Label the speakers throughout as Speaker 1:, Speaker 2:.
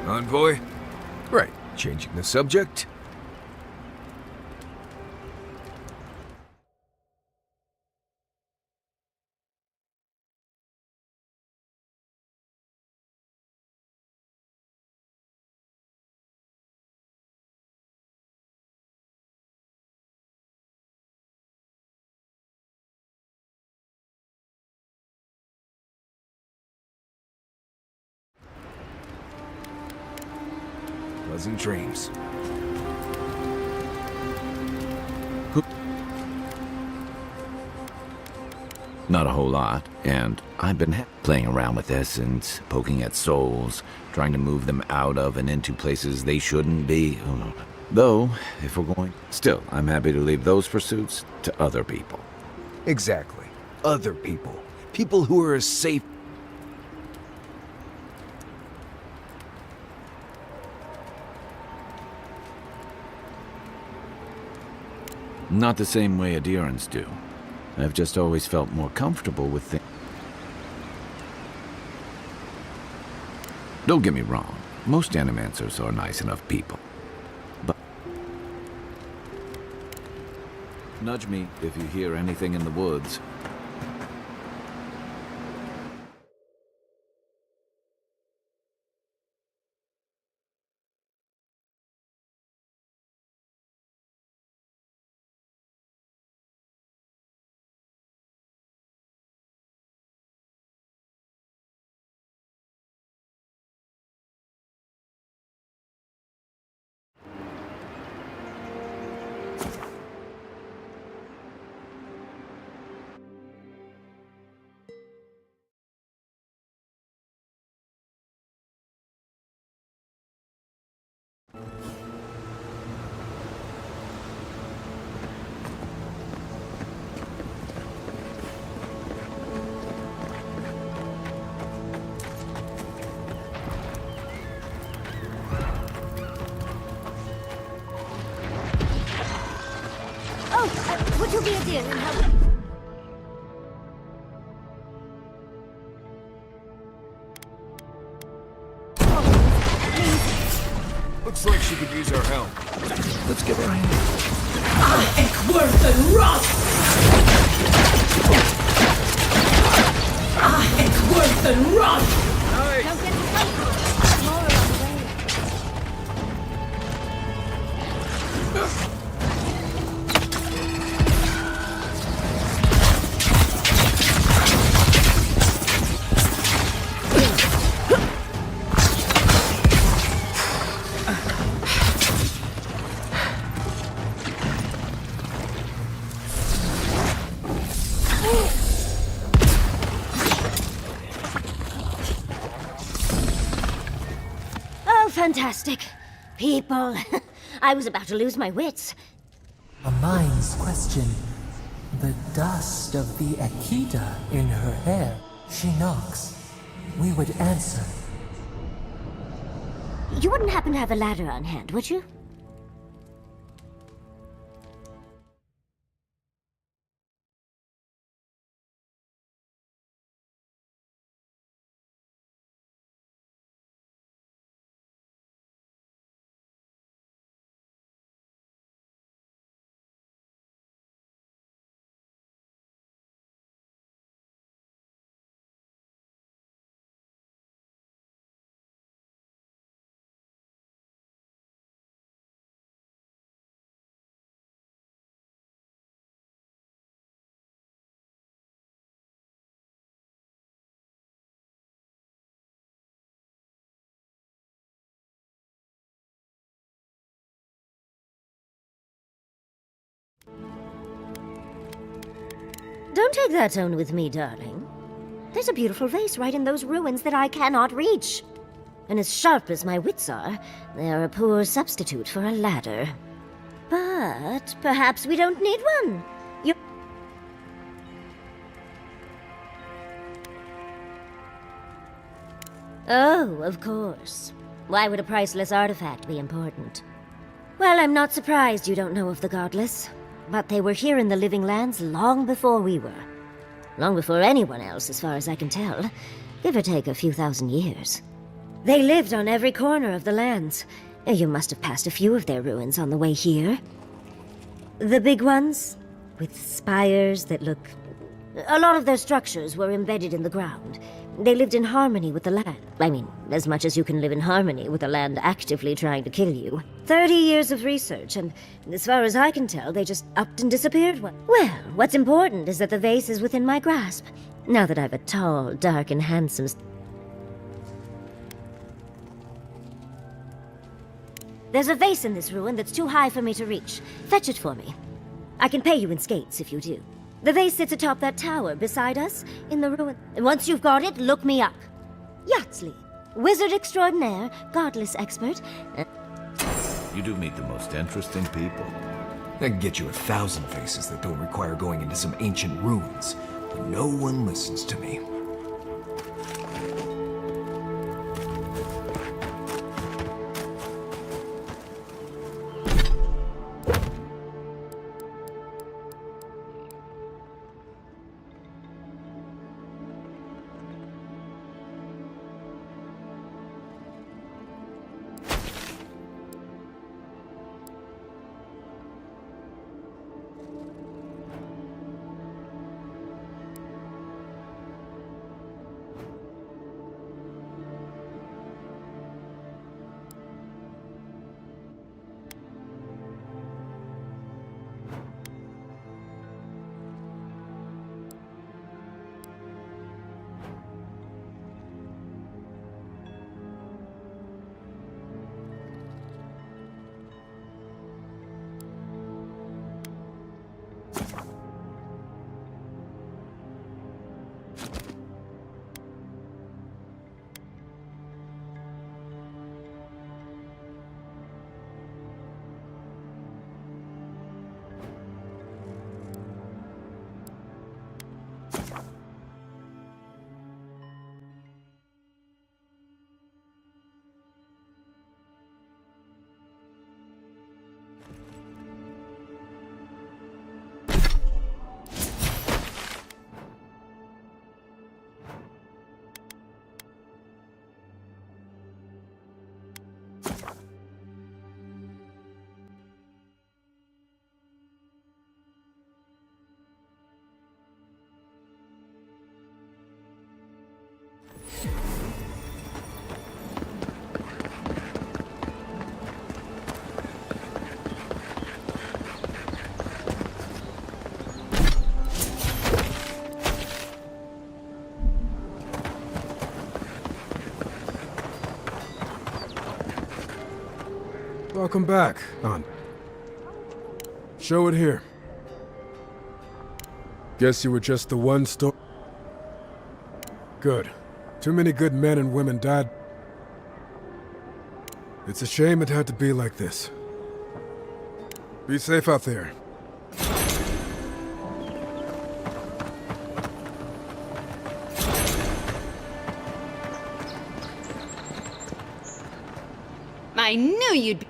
Speaker 1: Envoy? Right, changing the subject. Pleasant dreams.
Speaker 2: Not a whole lot, and I've been playing around with this and poking at souls, trying to move them out of and into places they shouldn't be. Though, if we're going... Still, I'm happy to leave those pursuits to other people.
Speaker 1: Exactly. Other people. People who are as safe.
Speaker 2: Not the same way adherents do. I've just always felt more comfortable with things. Don't get me wrong, most animancers are nice enough people. But nudge me if you hear anything in the woods.
Speaker 3: Would you be a dear and help?
Speaker 1: Looks like she could use our help.
Speaker 2: Let's give her a hand.
Speaker 4: I am worth and rust! I am worth and rust!
Speaker 1: Nice.
Speaker 3: Don't get too close. More along the way. Fantastic. People. I was about to lose my wits.
Speaker 5: A mind's question. The dust of the Akita in her hair. She knocks. We would answer.
Speaker 3: You wouldn't happen to have a ladder on hand, would you? Don't take that tone with me, darling. There's a beautiful vase right in those ruins that I cannot reach. And as sharp as my wits are, they're a poor substitute for a ladder. But perhaps we don't need one. You... Oh, of course. Why would a priceless artifact be important? Well, I'm not surprised you don't know of the Godless. But they were here in the Living Lands long before we were. Long before anyone else, as far as I can tell. Give or take a few thousand years. They lived on every corner of the lands. You must have passed a few of their ruins on the way here. The big ones, with spires that look... A lot of their structures were embedded in the ground. They lived in harmony with the land. I mean, as much as you can live in harmony with a land actively trying to kill you. 30 years of research, and as far as I can tell, they just upped and disappeared. Well, what's important is that the vase is within my grasp. Now that I've a tall, dark, and handsome... There's a vase in this ruin that's too high for me to reach. Fetch it for me. I can pay you in skates if you do. The vase sits atop that tower beside us in the ruin. And once you've got it, look me up. Yatsley, wizard extraordinaire, godless expert.
Speaker 2: You do meet the most interesting people.
Speaker 1: I can get you 1,000 faces that don't require going into some ancient ruins, but no one listens to me.
Speaker 6: Welcome back, Aunt. Show it here. Guess you were just the one store. Good. Too many good men and women died. It's a shame it had to be like this. Be safe out there.
Speaker 7: I knew you'd be...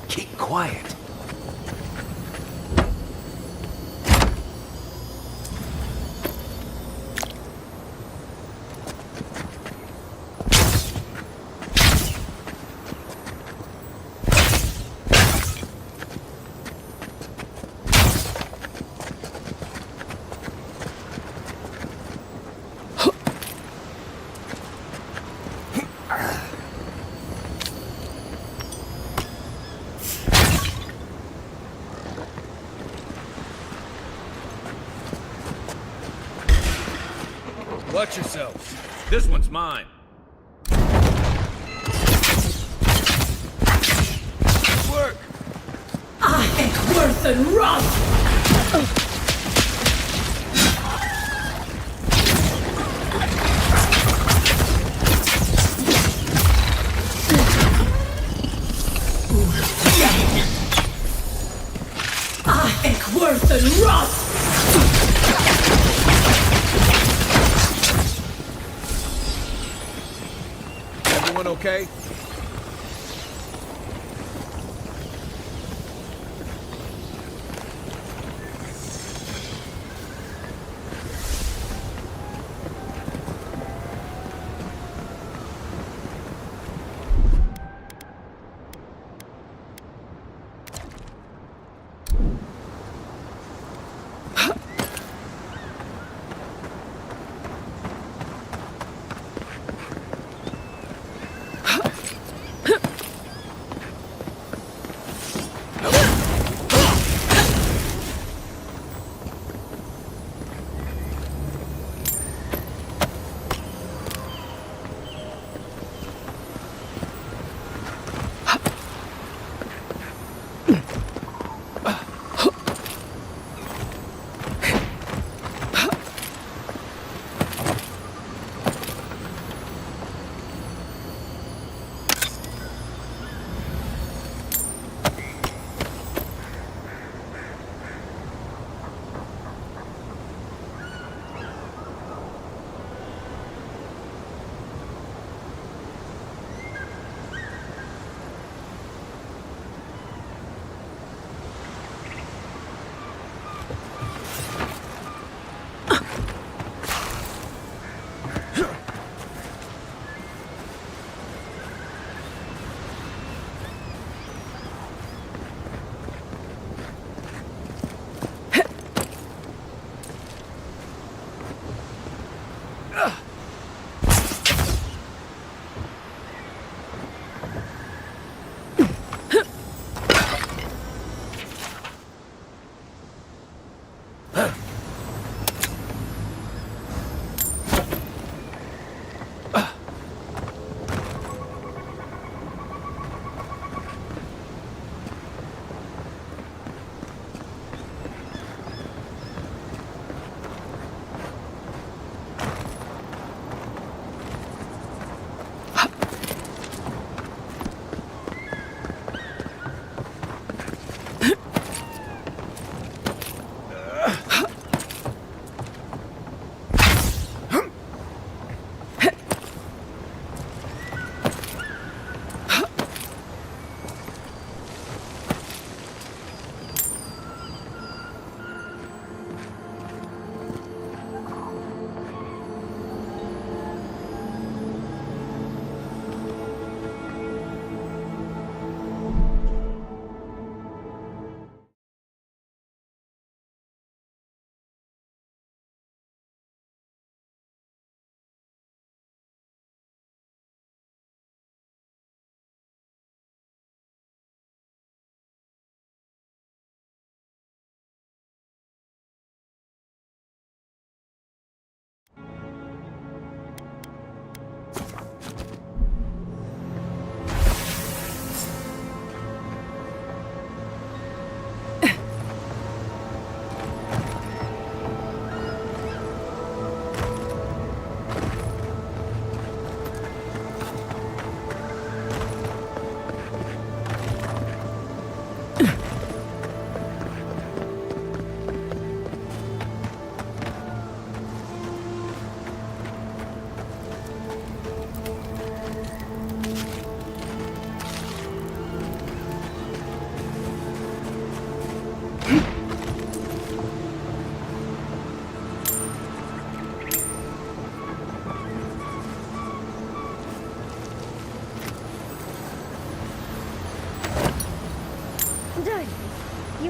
Speaker 1: Keep quiet.
Speaker 8: Watch yourselves. This one's mine. Work!
Speaker 4: I am worth and rust! I am worth and rust!
Speaker 8: Everyone okay?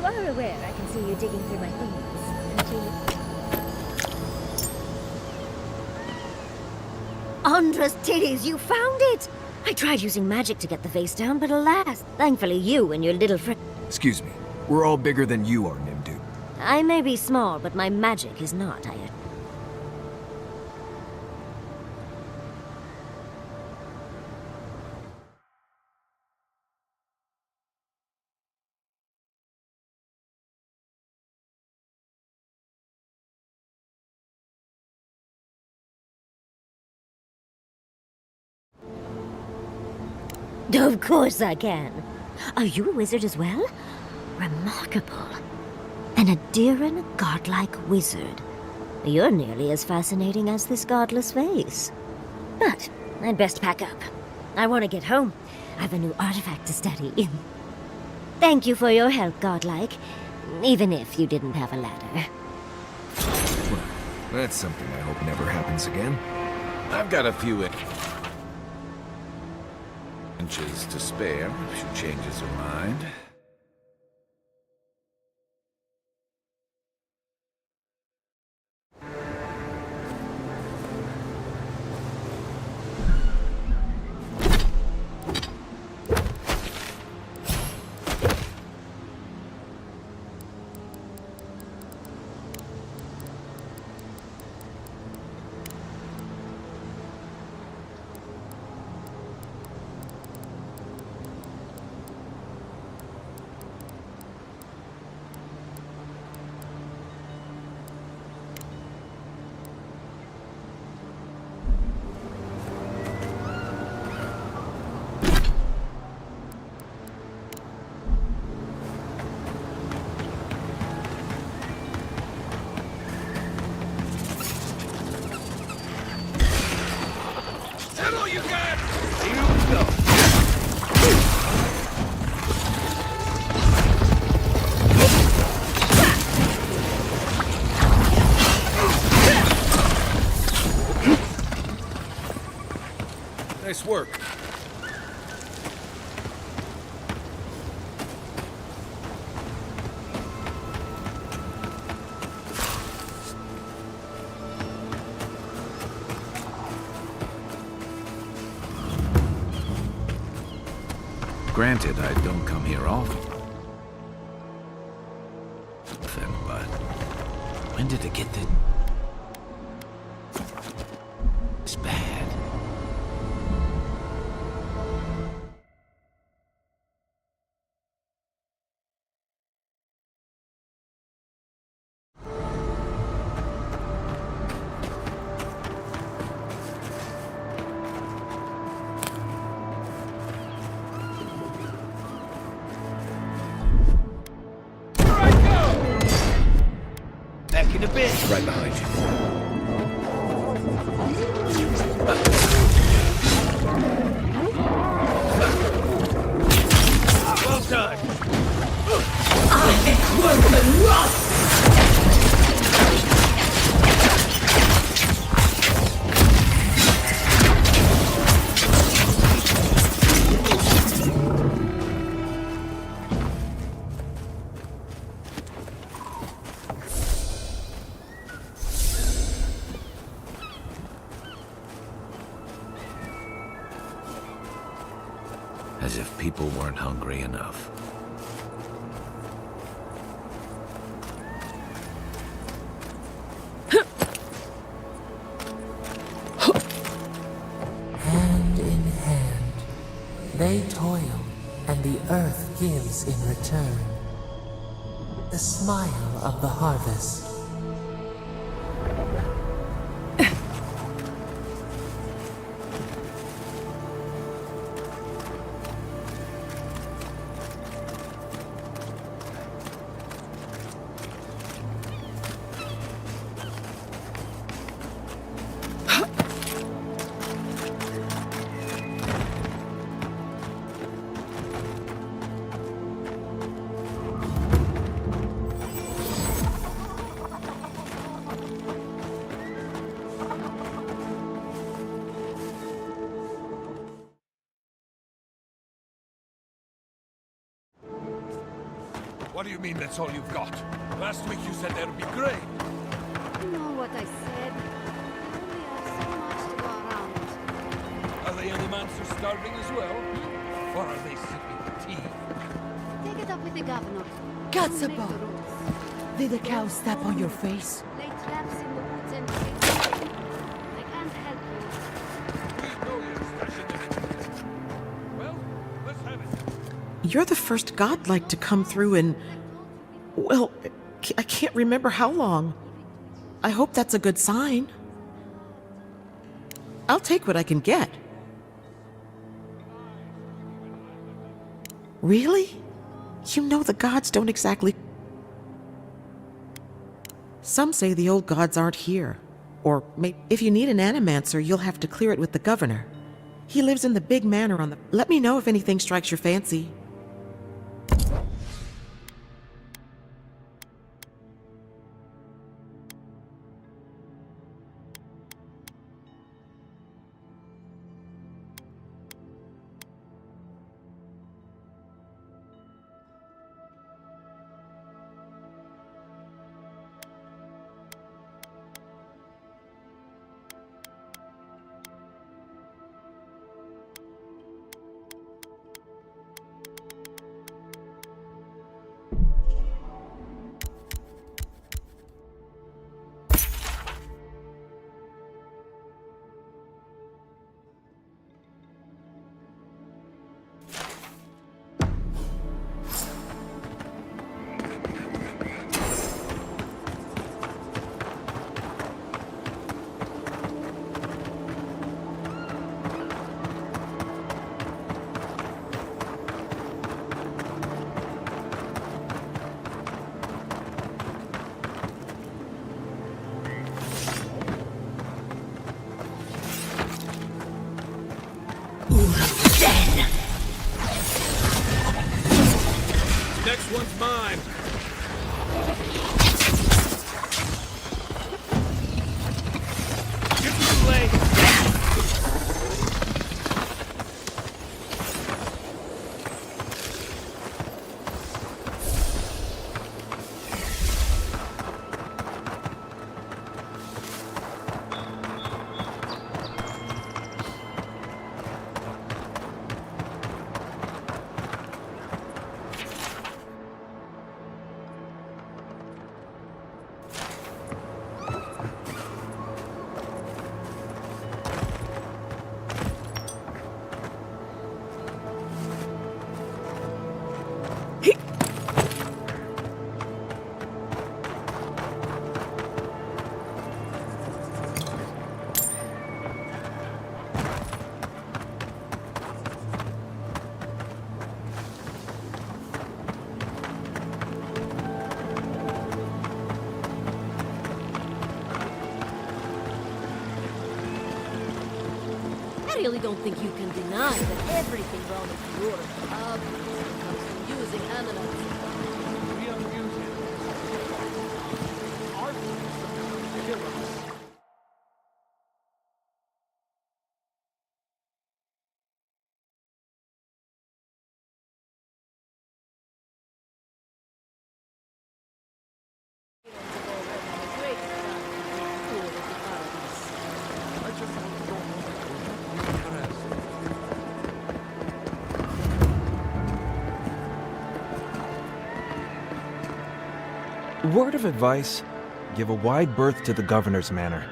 Speaker 3: You are aware I can see you digging through my things, aren't you? Andra's titties, you found it! I tried using magic to get the vase down, but alas, thankfully you and your little friend...
Speaker 1: Excuse me. We're all bigger than you are, Nimdu.
Speaker 3: I may be small, but my magic is not, I... Of course I can. Are you a wizard as well? Remarkable. An Adiran godlike wizard. You're nearly as fascinating as this godless vase. But I'd best pack up. I want to get home. I have a new artifact to study. Thank you for your help, godlike. Even if you didn't have a ladder.
Speaker 1: Well, that's something I hope never happens again.
Speaker 2: I've got a few inches to spare if she changes her mind.
Speaker 8: Nice work.
Speaker 2: Granted, I don't come here often, but when did it get this bad?
Speaker 8: Back in a bit.
Speaker 2: Right behind you.
Speaker 8: Well done.
Speaker 4: I am worth the rust!
Speaker 2: As if people weren't hungry enough.
Speaker 5: Hand in hand, they toil, and the earth gives in return. The smile of the harvest.
Speaker 8: What do you mean that's all you've got? Last week you said there'd be grain.
Speaker 9: You know what I said. We only have so much to go around.
Speaker 8: Are the animals starving as well? Or are they sipping tea?
Speaker 9: Take it up with the governor.
Speaker 10: Cats
Speaker 9: You make the
Speaker 10: above.
Speaker 9: rules.
Speaker 10: Did the cow step on your face?
Speaker 9: Lay traps in the woods and I can't help you.
Speaker 8: We know you're stashing them. Well, let's have it.
Speaker 11: You're the first godlike to come through in, well, I can't remember how long. I hope that's a good sign. I'll take what I can get. Really? You know the gods don't exactly... Some say the old gods aren't here. Or if you need an animancer, you'll have to clear it with the governor. He lives in the big manor on the... Let me know if anything strikes your fancy.
Speaker 8: Next one's mine. You're too late.
Speaker 4: I really don't think you can deny that everything wrong with Europe obviously comes from using animals.
Speaker 8: We are using our to kill us.
Speaker 12: Word of advice, give a wide berth to the governor's manor.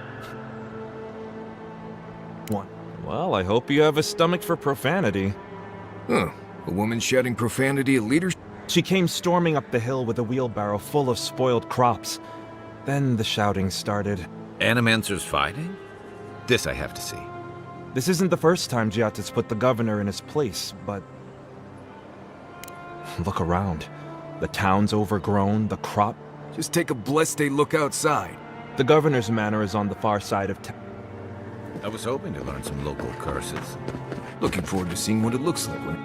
Speaker 12: 1. Well, I hope you have a stomach for profanity.
Speaker 1: Huh. A woman shouting profanity at leaders?
Speaker 12: She came storming up the hill with a wheelbarrow full of spoiled crops. Then the shouting started.
Speaker 2: Animancers fighting? This I have to see.
Speaker 12: This isn't the first time Giata's put the governor in his place, but... Look around. The town's overgrown, the crop...
Speaker 1: Just take a blessed day look outside.
Speaker 12: The governor's manor is on the far side of town.
Speaker 2: I was hoping to learn some local curses.
Speaker 1: Looking forward to seeing what it looks like when...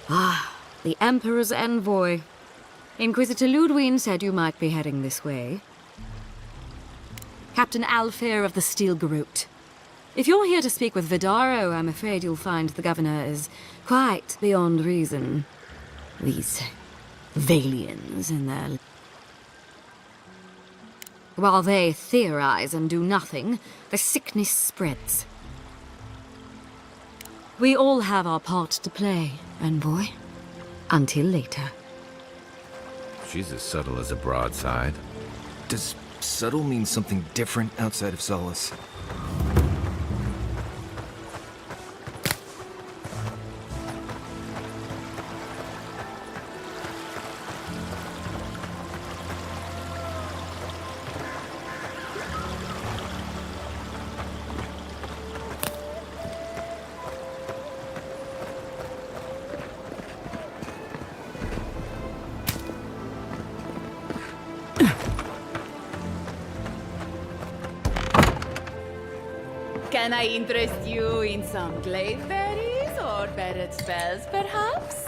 Speaker 7: Ah, the Emperor's envoy.
Speaker 13: Inquisitor Ludwig said you might be heading this way. Captain Alfair of the Steel Garrote. If you're here to speak with Vidaro, I'm afraid you'll find the governor is quite beyond reason. These Valians in their... While they theorize and do nothing, the sickness spreads. We all have our part to play, envoy. Until later.
Speaker 2: She's as subtle as a broadside.
Speaker 1: Does subtle mean something different outside of Solace?
Speaker 7: Can I interest you in some glaive berries or ferret spells, perhaps?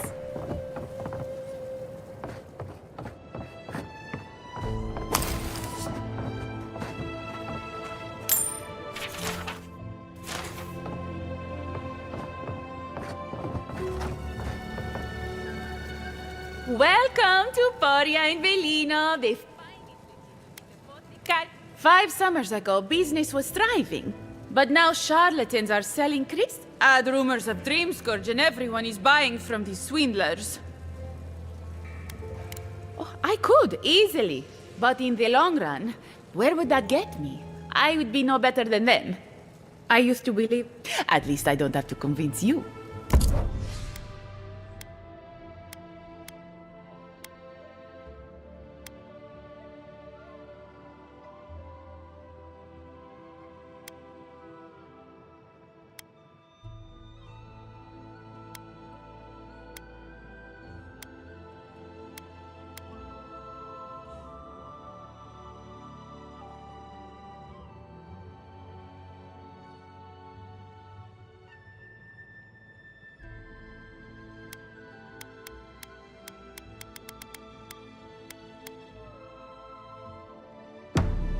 Speaker 7: Welcome to Poria in Velino, the 5 summers ago, business was thriving. But now charlatans are selling Chris. Add rumors of Dream Scourge and everyone is buying from these swindlers. Oh, I could, easily. But in the long run, where would that get me? I would be no better than them. I used to believe... At least I don't have to convince you.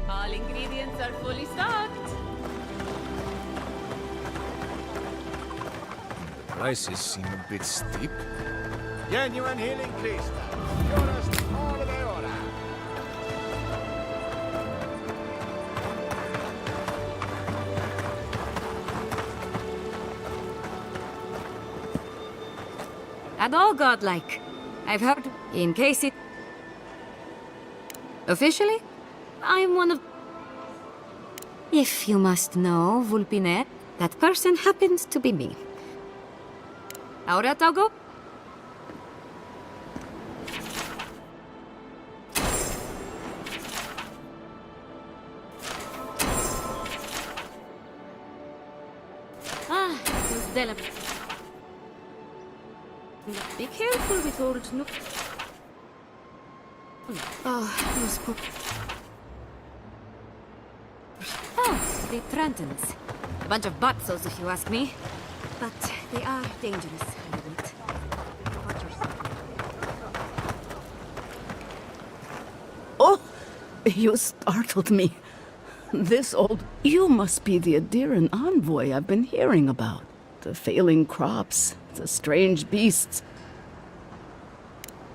Speaker 7: All ingredients are fully stocked.
Speaker 6: Prices seem a bit steep.
Speaker 8: Genuine healing crystal. Purest all the ora.
Speaker 13: And all godlike. I've heard, in case it... Officially, I'm one of... If you must know, Vulpine, that person happens to be me. Ahora, Togo? Ah, those delicate. Be careful with old Nook. Oh, those poor... Oh, the Trentons. A bunch of butzos, if you ask me. But they are dangerous, I admit. Watch yourself.
Speaker 10: Oh, you startled me. This old... You must be the Adiran envoy I've been hearing about. The failing crops, the strange beasts.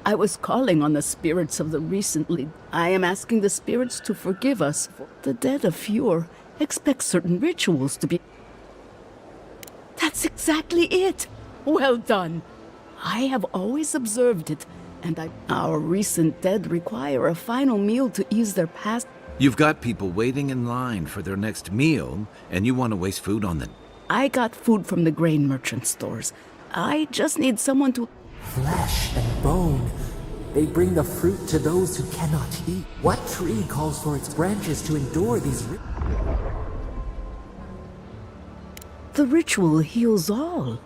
Speaker 10: I was calling on the spirits of the recently... I am asking the spirits to forgive us. For the dead of Fjord expect certain rituals to be... That's exactly it! Well done. I have always observed it, and our recent dead require a final meal to ease their past...
Speaker 2: You've got people waiting in line for their next meal, and you want to waste food on them.
Speaker 10: I got food from the grain merchant stores. I just need someone to...
Speaker 5: Flesh and bone. They bring the fruit to those who cannot eat. What tree calls for its branches to endure these...
Speaker 10: The ritual heals all.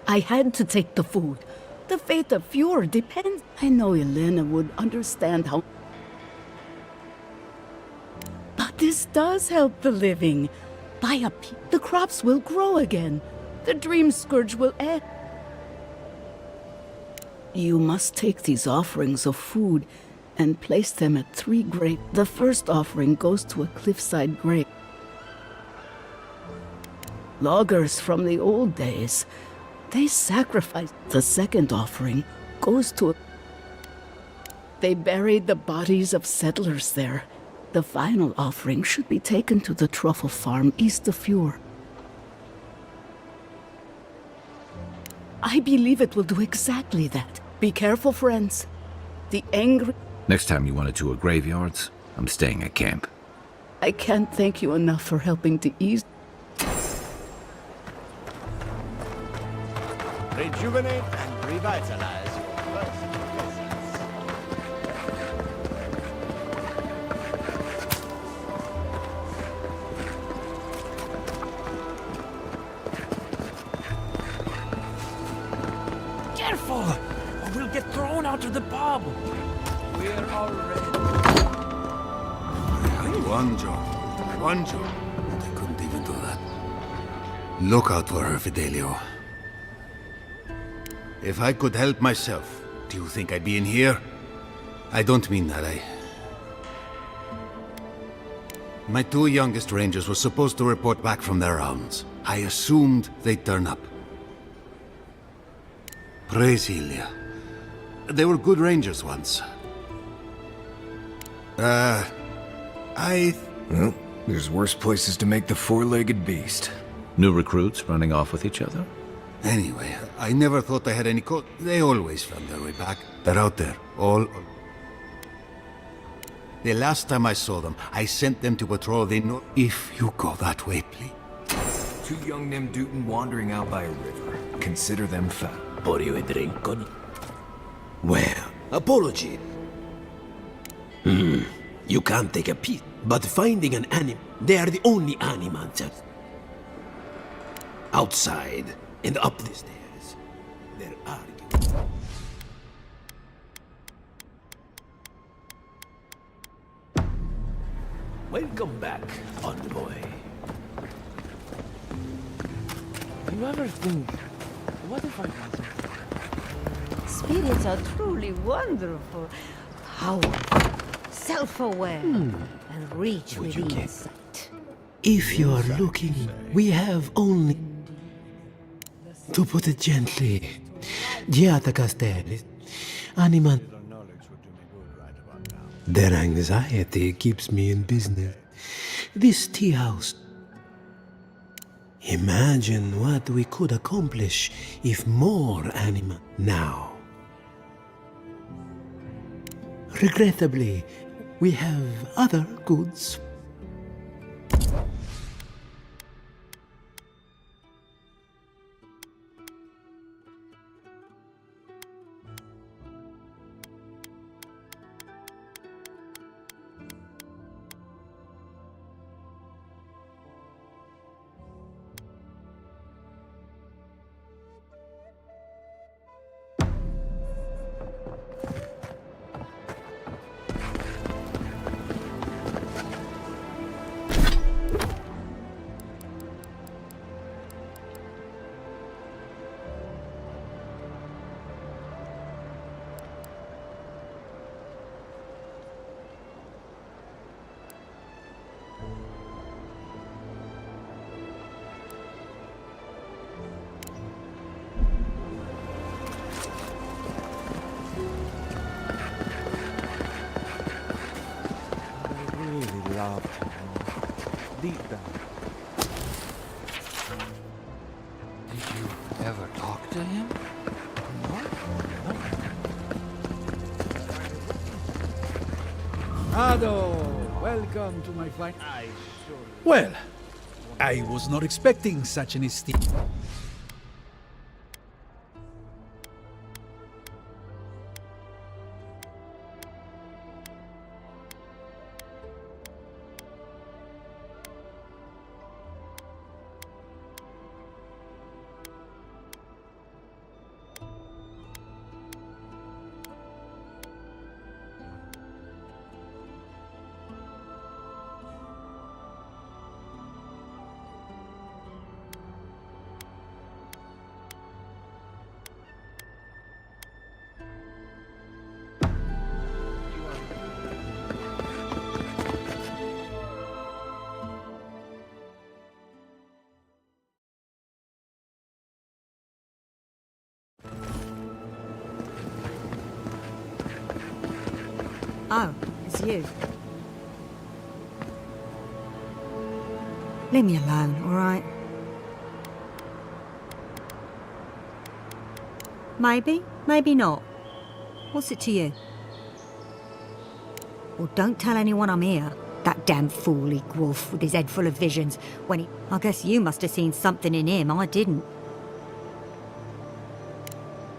Speaker 10: I had to take the food. The fate of Fjord depends... I know Elena would understand how... But this does help the living. By a the crops will grow again. The dream scourge will end. You must take these offerings of food and place them at 3 graves. The first offering goes to a cliffside grave. Loggers from the old days, they sacrificed. The second offering goes to a... They buried the bodies of settlers there. The final offering should be taken to the truffle farm east of Fjord. I believe it will do exactly that. Be careful, friends. The angry...
Speaker 2: Next time you want to tour graveyards, I'm staying at camp.
Speaker 10: I can't thank you enough for helping to ease...
Speaker 8: Rejuvenate and revitalize your first presence.
Speaker 1: Careful! Or we'll get thrown out of the pub!
Speaker 8: We're already...
Speaker 14: One job. I couldn't even do that. Look out for her, Fidelio. If I could help myself, do you think I'd be in here? I don't mean that, My 2 youngest rangers were supposed to report back from their rounds. I assumed they'd turn up. Praise Ilia. They were good rangers once.
Speaker 1: Well, there's worse places to make the four-legged beast.
Speaker 2: New recruits running off with each other?
Speaker 14: Anyway, I never thought I had any They always found their way back. They're out there, all... The last time I saw them, I sent them to patrol the north. If you go that way, please.
Speaker 1: 2 young Nemdutin wandering out by a river. Consider them found.
Speaker 15: Pour you a drink, Connie? Well, apology. You can't take a piece, but finding an animal, they are the only animals that... Outside and up the stairs, they're arguing. Welcome back, envoy.
Speaker 12: Do you ever think, what if I wasn't?
Speaker 9: Spirits are truly wonderful. Powerful, self-aware, and reach with insight.
Speaker 15: If you are looking, we have only... To put it gently, Giata Castelli, Animan... Their anxiety keeps me in business. This tea house... Imagine what we could accomplish if more anima... Now... Regrettably, we have other goods.
Speaker 12: Deep down.
Speaker 8: Did you ever talk to him?
Speaker 16: Ado, welcome to my fine... Well, I was not expecting such an esteem.
Speaker 17: Oh, it's you. Leave me alone, alright? Maybe, maybe not. What's it to you? Well, don't tell anyone I'm here. That damn fool Wolf with his head full of visions when he... I guess you must have seen something in him I didn't.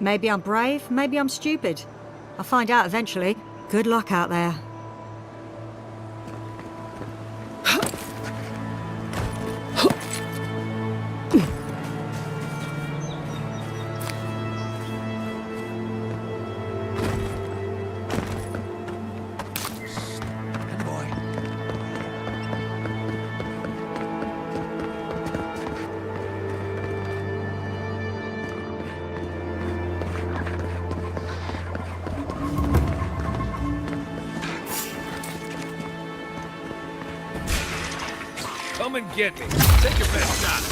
Speaker 17: Maybe I'm brave, maybe I'm stupid. I'll find out eventually. Good luck out there.
Speaker 8: Come and get me. Take your best shot.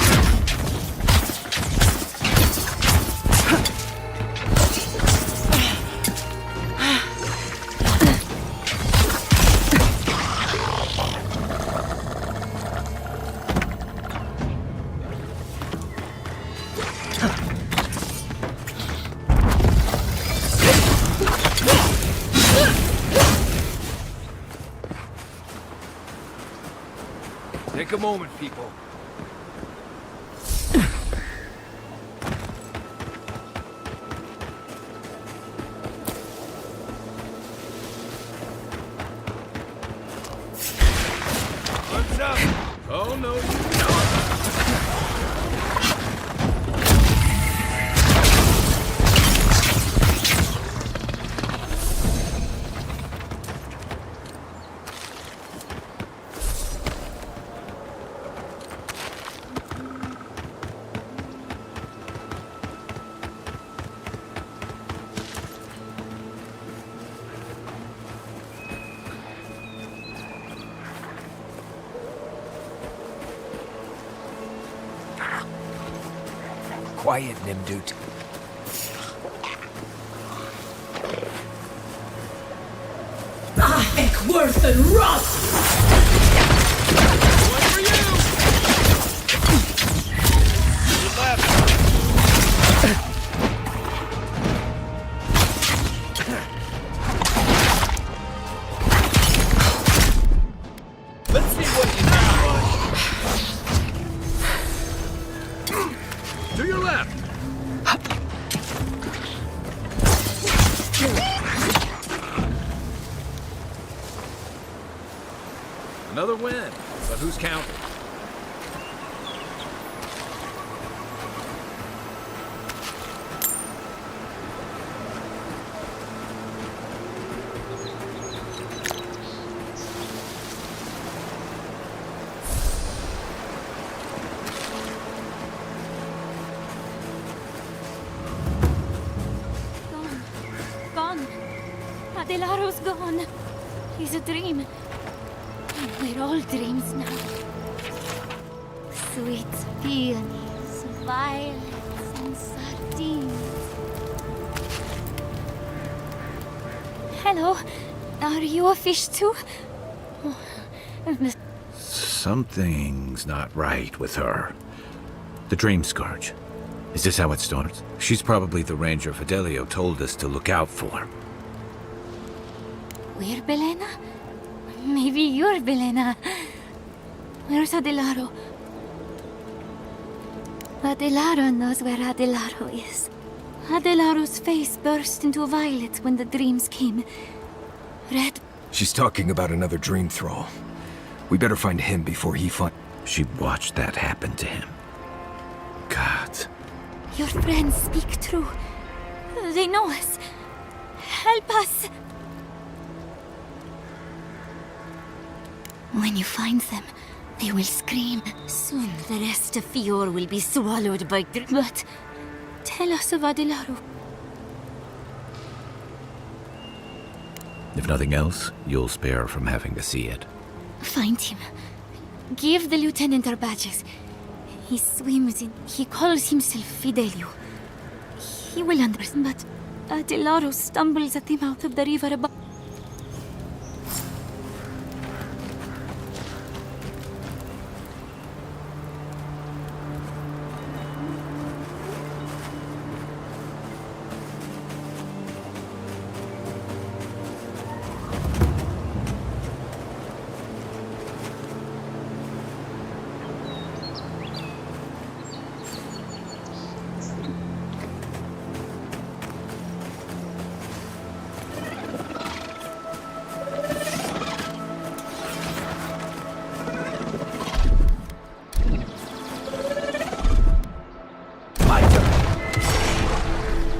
Speaker 8: Take a moment, people. What's up? Oh, no, you don't.
Speaker 1: Quiet, Nimdut.
Speaker 4: Worth and rust!
Speaker 8: One for you! You left. Let's see what you got. To your left. Another win, but who's counting?
Speaker 9: Gone. Adelaro's gone. He's a dream. We're all dreams now. Sweet peonies, violets, and sardines. Hello. Are you a fish too?
Speaker 2: Something's not right with her. The Dream Scourge. Is this how it starts? She's probably the ranger Fidelio told us to look out for.
Speaker 9: We're Belena? Maybe you're Belena. Where's Adelaro? Adelaro knows where Adelaro is. Adelaro's face burst into violet when the dreams came. Red.
Speaker 1: She's talking about another dream thrall. We better find him before he
Speaker 2: She watched that happen to him. God.
Speaker 9: Your friends speak true. They know us. Help us. When you find them, they will scream. Soon the rest of Fior will be swallowed by But tell us of Adelaro.
Speaker 2: If nothing else, you'll spare her from having to see it.
Speaker 9: Find him. Give the lieutenant our badges. He swims in. He calls himself Fidelio. He will understand, but Adelaro stumbles at the mouth of the river above.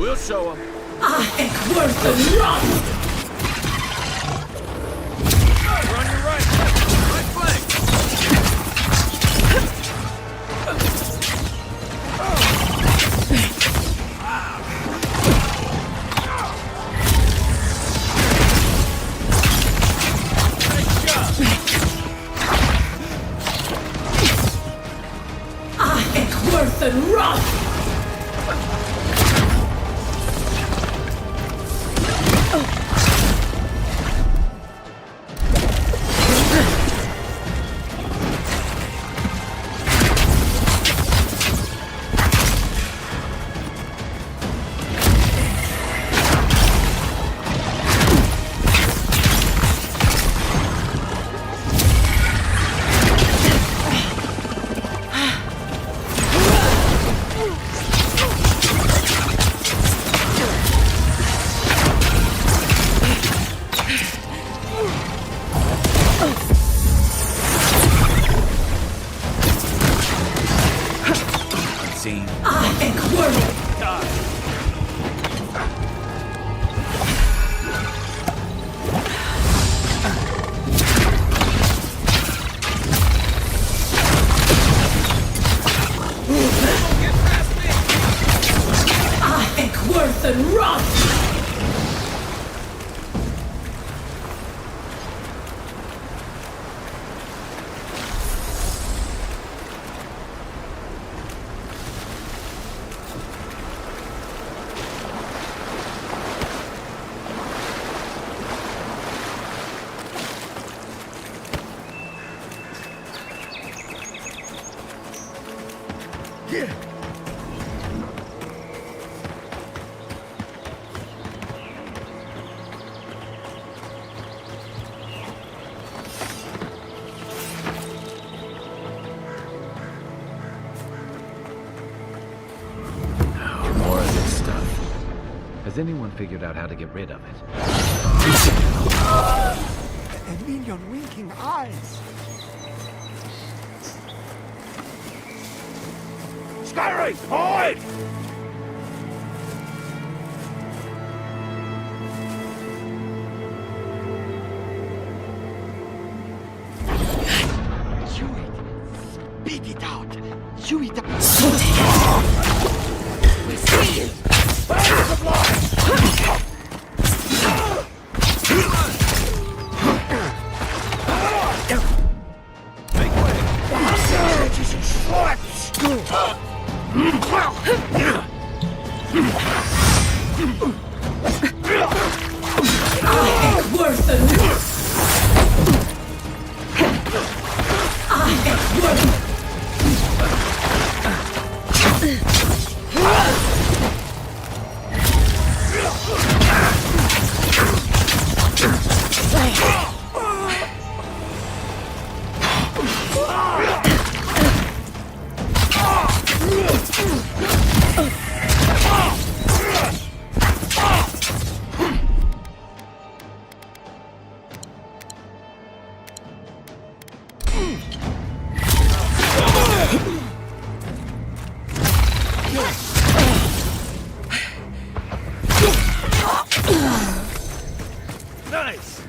Speaker 8: We'll show them.
Speaker 10: Worth the run!
Speaker 8: We're on your right. Right flank.
Speaker 10: Worth the run! Worth and run!
Speaker 2: More of this stuff. Has anyone figured out how to get rid of it?
Speaker 18: A million winking eyes.
Speaker 8: Skyray, hide!
Speaker 18: Chew it. Spit it out. Chew it up.
Speaker 10: Worth and
Speaker 8: Nice!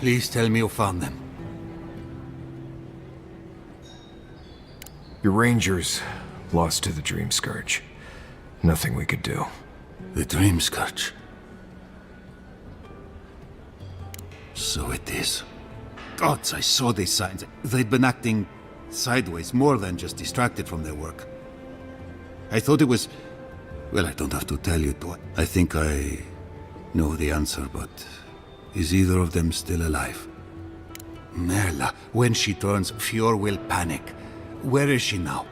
Speaker 14: Please tell me you found them.
Speaker 1: Your rangers lost to the Dream Scourge. Nothing we could do.
Speaker 14: The Dream Scourge. So it is. Gods, I saw these signs. They'd been acting sideways, more than just distracted from their work. I thought it was... Well, I don't have to tell you, do I? I think I know the answer, but... Is either of them still alive? Merla, when she turns, Fior will panic. Where is she now?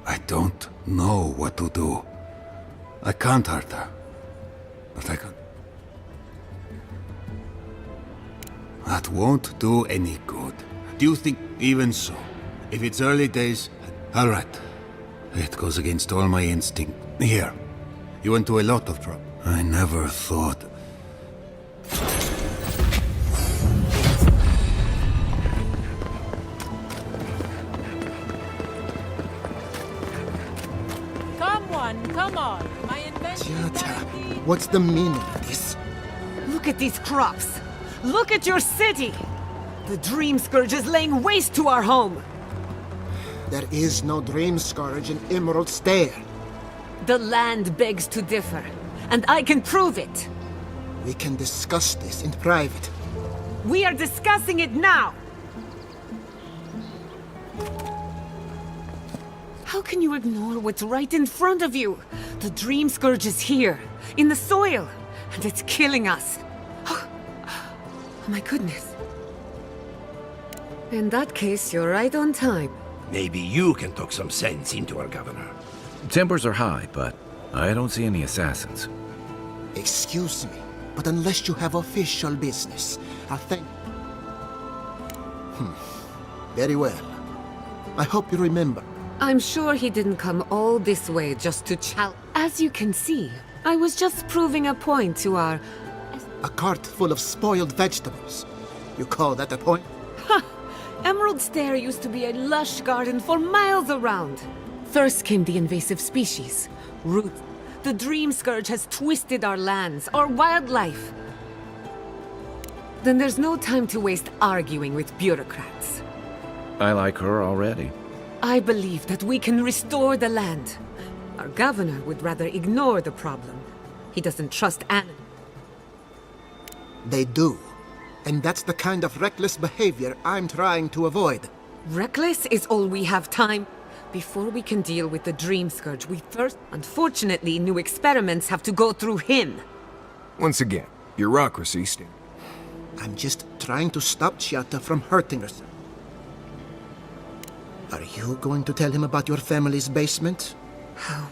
Speaker 14: I don't know what to do. I can't hurt her. But I can... That won't do any good. Do you think... Even so, if it's early days... All right. It goes against all my instinct. Here. You went to a lot of trouble. I never thought...
Speaker 19: Come on. My invention.
Speaker 18: What's the meaning of this?
Speaker 19: Look at these crops. Look at your city. The Dream Scourge is laying waste to our home.
Speaker 18: There is no Dream Scourge in Emerald Stair.
Speaker 19: The land begs to differ, and I can prove it.
Speaker 18: We can discuss this in private.
Speaker 19: We are discussing it now. How can you ignore what's right in front of you? The Dream Scourge is here, in the soil, and it's killing us. Oh, my goodness. In that case, you're right on time.
Speaker 20: Maybe you can talk some sense into our governor.
Speaker 2: Tempers are high, but I don't see any assassins.
Speaker 18: Excuse me, but unless you have official business, I think... Very well. I hope you remember.
Speaker 19: I'm sure he didn't come all this way just to challenge. As you can see, I was just proving a point to our...
Speaker 18: A cart full of spoiled vegetables. You call that a point?
Speaker 19: Ha! Emerald Stair used to be a lush garden for miles around. First came the invasive species, root. The Dream Scourge has twisted our lands, our wildlife. Then there's no time to waste arguing with bureaucrats.
Speaker 2: I like her already.
Speaker 19: I believe that we can restore the land. Our governor would rather ignore the problem. He doesn't trust animals.
Speaker 18: They do. And that's the kind of reckless behavior I'm trying to avoid.
Speaker 19: Reckless is all we have time. Before we can deal with the Dream Scourge, we first... Unfortunately, new experiments have to go through him.
Speaker 1: Once again, bureaucracy
Speaker 18: I'm just trying to stop Chiata from hurting herself. Are you going to tell him about your family's basement?
Speaker 19: How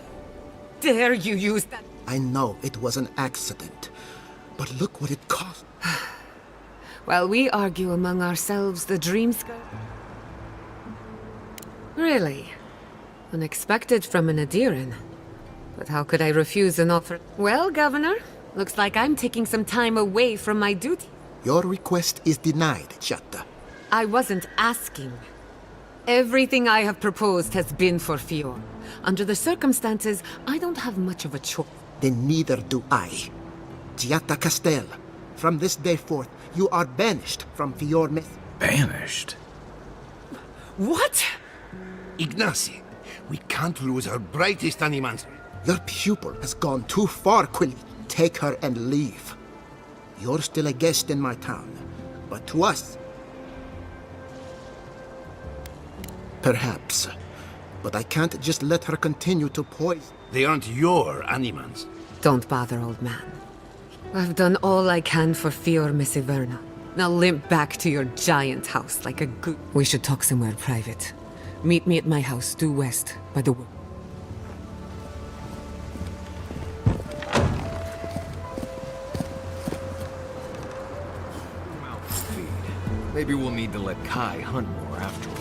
Speaker 19: dare you use that?
Speaker 18: I know it was an accident, but look what it cost.
Speaker 19: While we argue among ourselves, the Dream Scourge... Really? Unexpected from an Adiran. But how could I refuse an offer? Well, Governor, looks like I'm taking some time away from my duty.
Speaker 18: Your request is denied, Chiata.
Speaker 19: I wasn't asking. Everything I have proposed has been for Fior. Under the circumstances, I don't have much of a choice.
Speaker 18: Then neither do I. Chiata Castel, from this day forth, you are banished from Fior Myth.
Speaker 2: Banished?
Speaker 19: What?
Speaker 20: Ignacy, we can't lose our brightest animans.
Speaker 18: Your pupil has gone too far, Quilly. Take her and leave. You're still a guest in my town, but to us... Perhaps. But I can't just let her continue to poison.
Speaker 20: They aren't your animans.
Speaker 19: Don't bother, old man. I've done all I can for Fior Messiverna. Now limp back to your giant house like a goose. We should talk somewhere private. Meet me at my house due west, by the wood.
Speaker 1: Maybe we'll need to let Kai hunt more after all.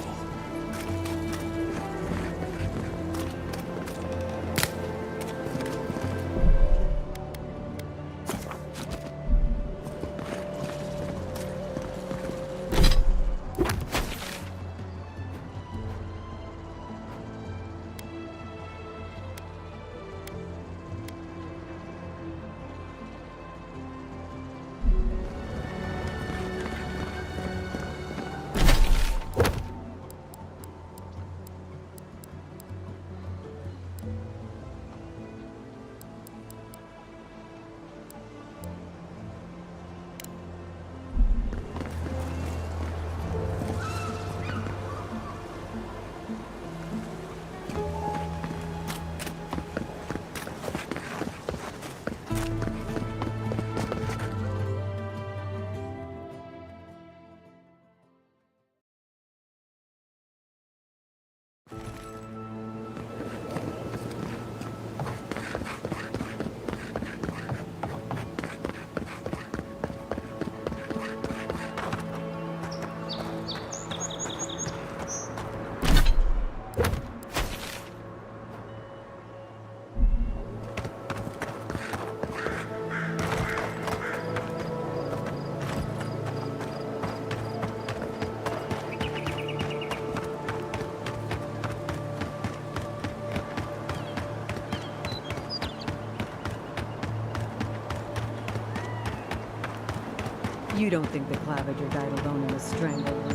Speaker 21: You don't think the Claviger died alone in a stranglehold?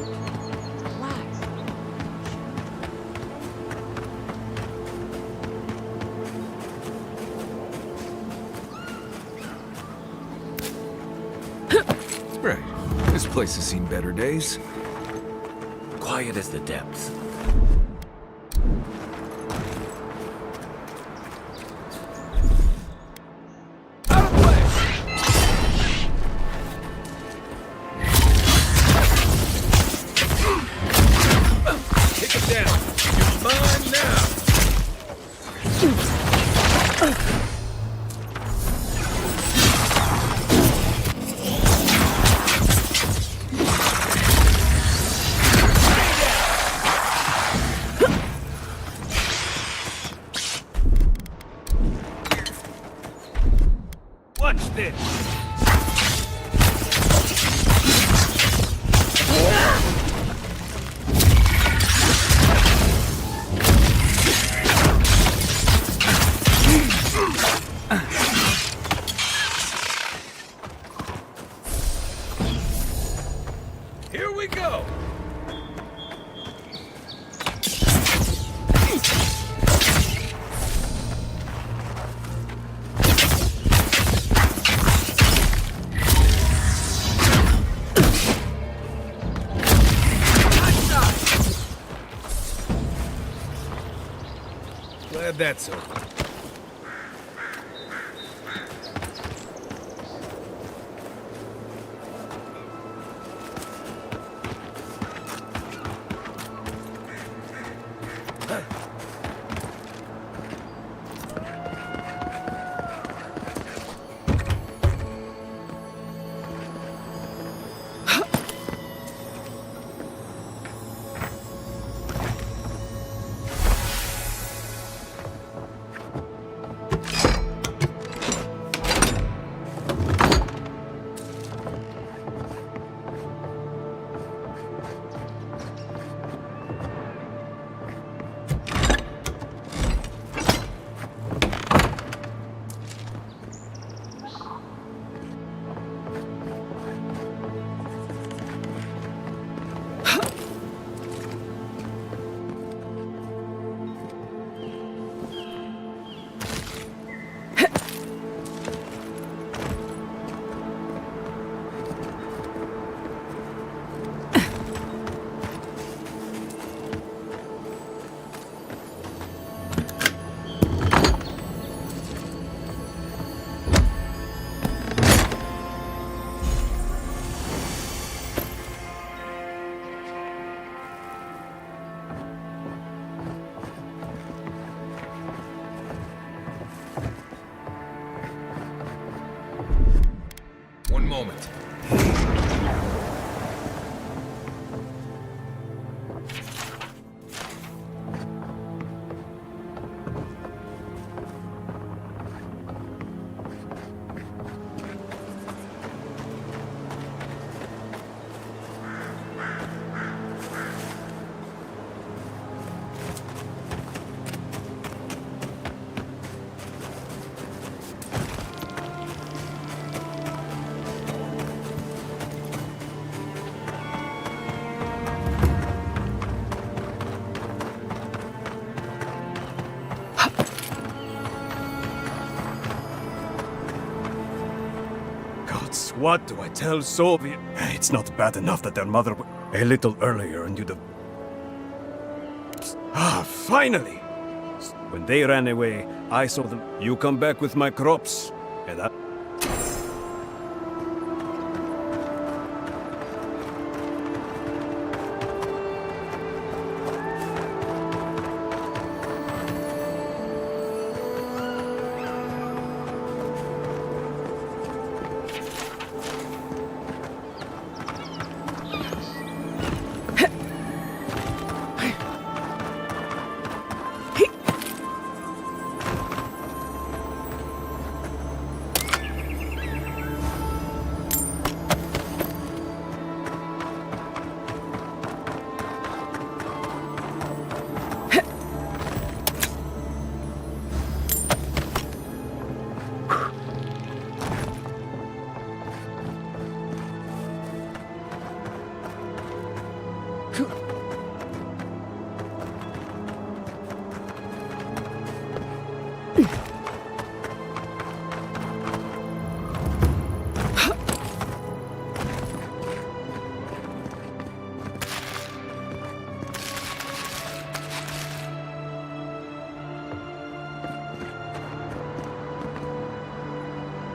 Speaker 21: Why?
Speaker 1: Right. This place has seen better days.
Speaker 2: Quiet as the depths.
Speaker 8: Take it down. You're mine now. Watch this. Here we go. Glad that's over. One moment.
Speaker 22: What do I tell Soviet? It's not bad enough that their mother a little earlier and you'd have... Ah, finally! When they ran away, I saw them. You come back with my crops, and I...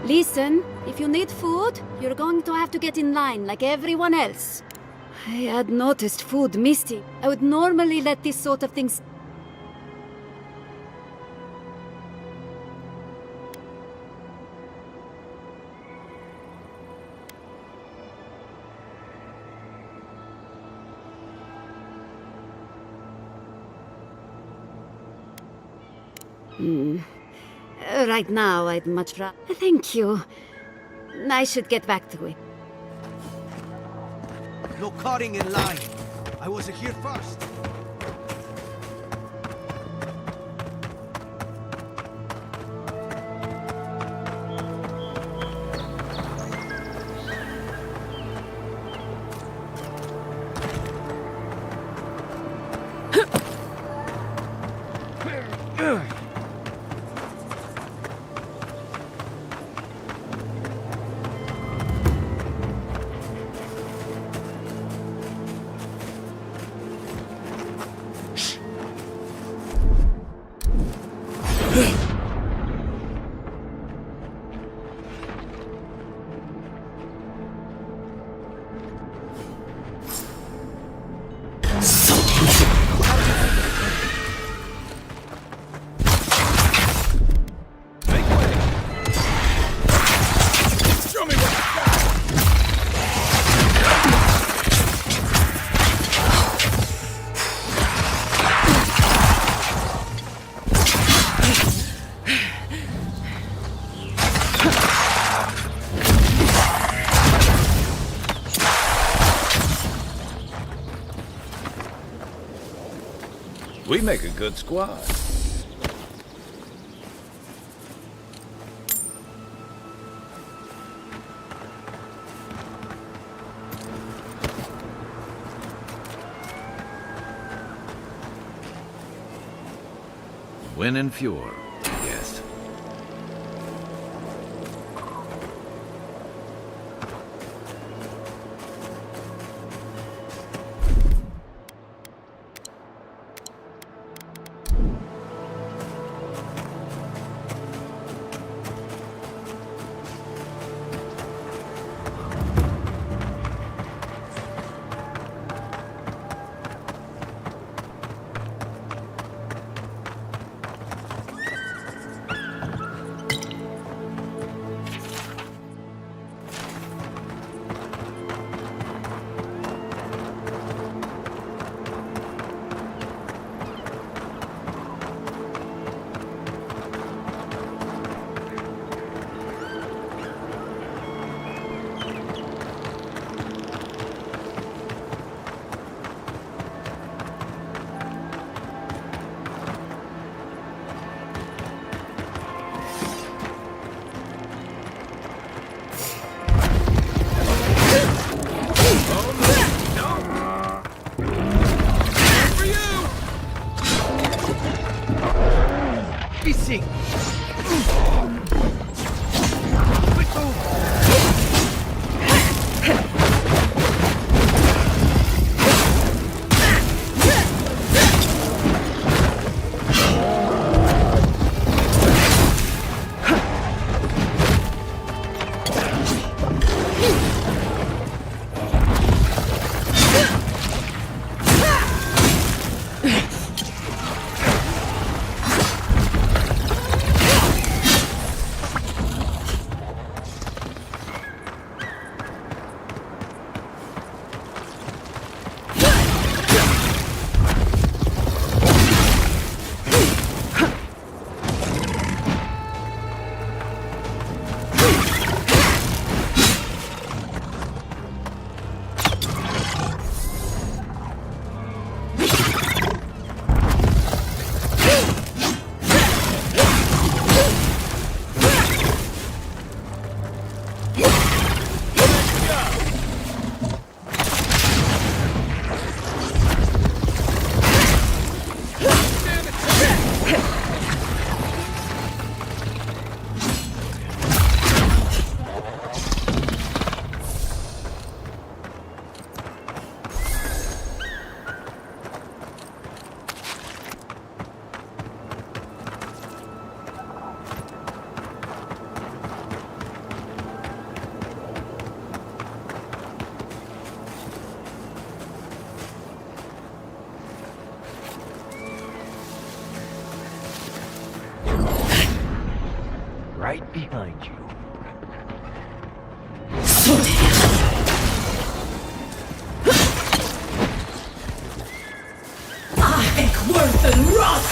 Speaker 13: Listen, if you need food, you're going to have to get in line like everyone else. I had noticed food missing. I would normally let this sort of things... Right now, I'd much rather... Thank you. I should get back to it.
Speaker 20: No cutting in line. I was here first.
Speaker 2: We make a good squad. Win and Fjord, yes.
Speaker 3: behind you.
Speaker 19: Worth and rot!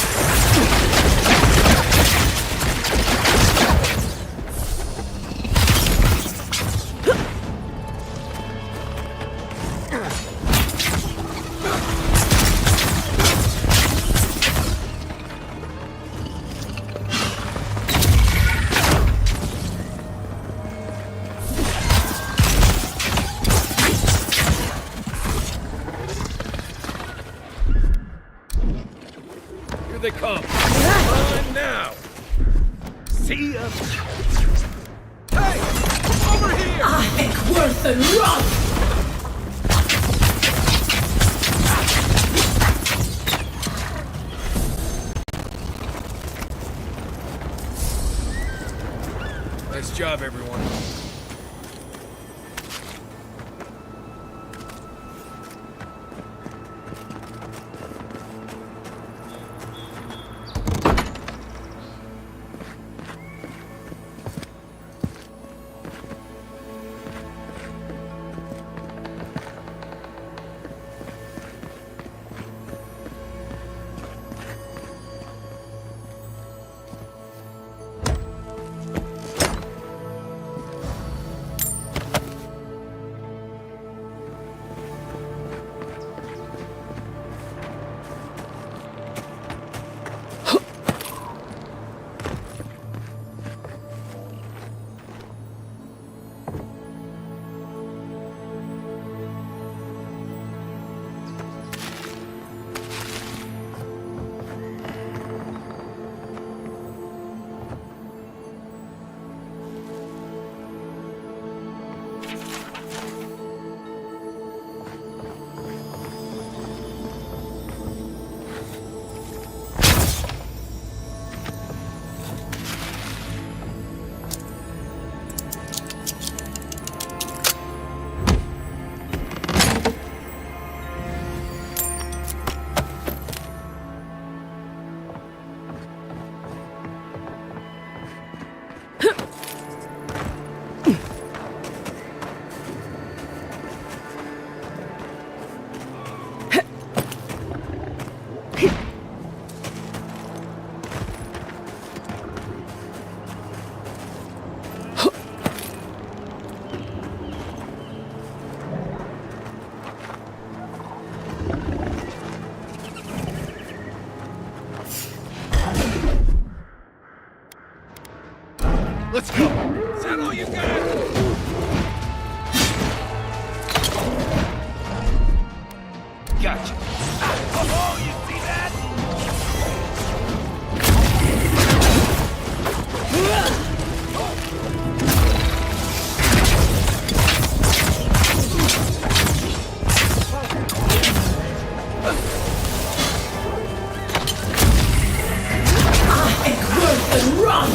Speaker 8: Here they come. Run now. See ya. Hey, over here.
Speaker 19: Worth and rot!
Speaker 8: Nice job, everyone. Let's go. Is that all you got? Gotcha. Oh, you see that?
Speaker 19: Worth and rot!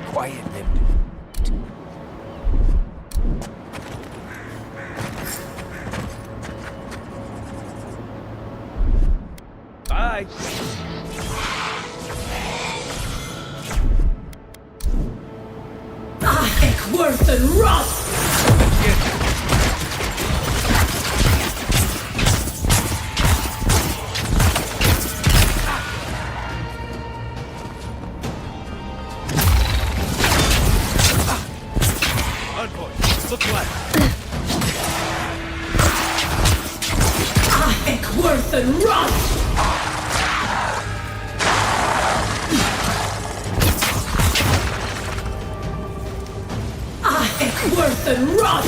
Speaker 1: Quiet them.
Speaker 8: Bye.
Speaker 19: Worth and rot!
Speaker 8: Envoy, look left.
Speaker 19: Worth and rot! Worth and rot!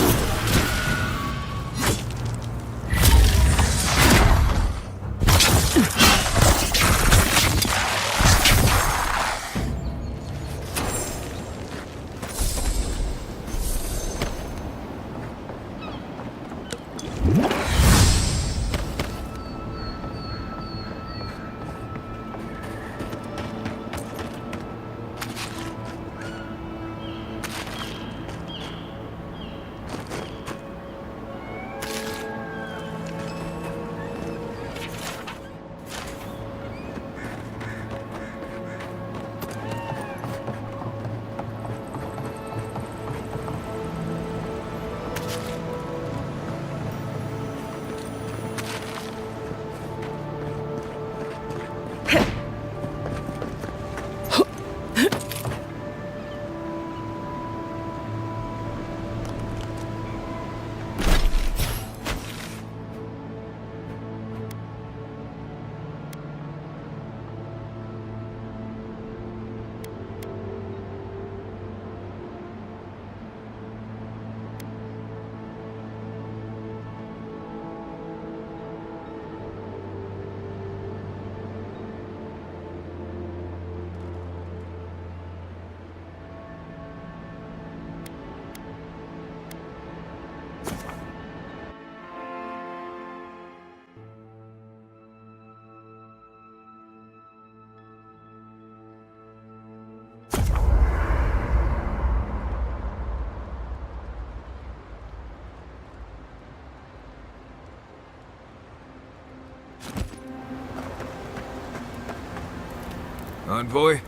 Speaker 1: Envoy?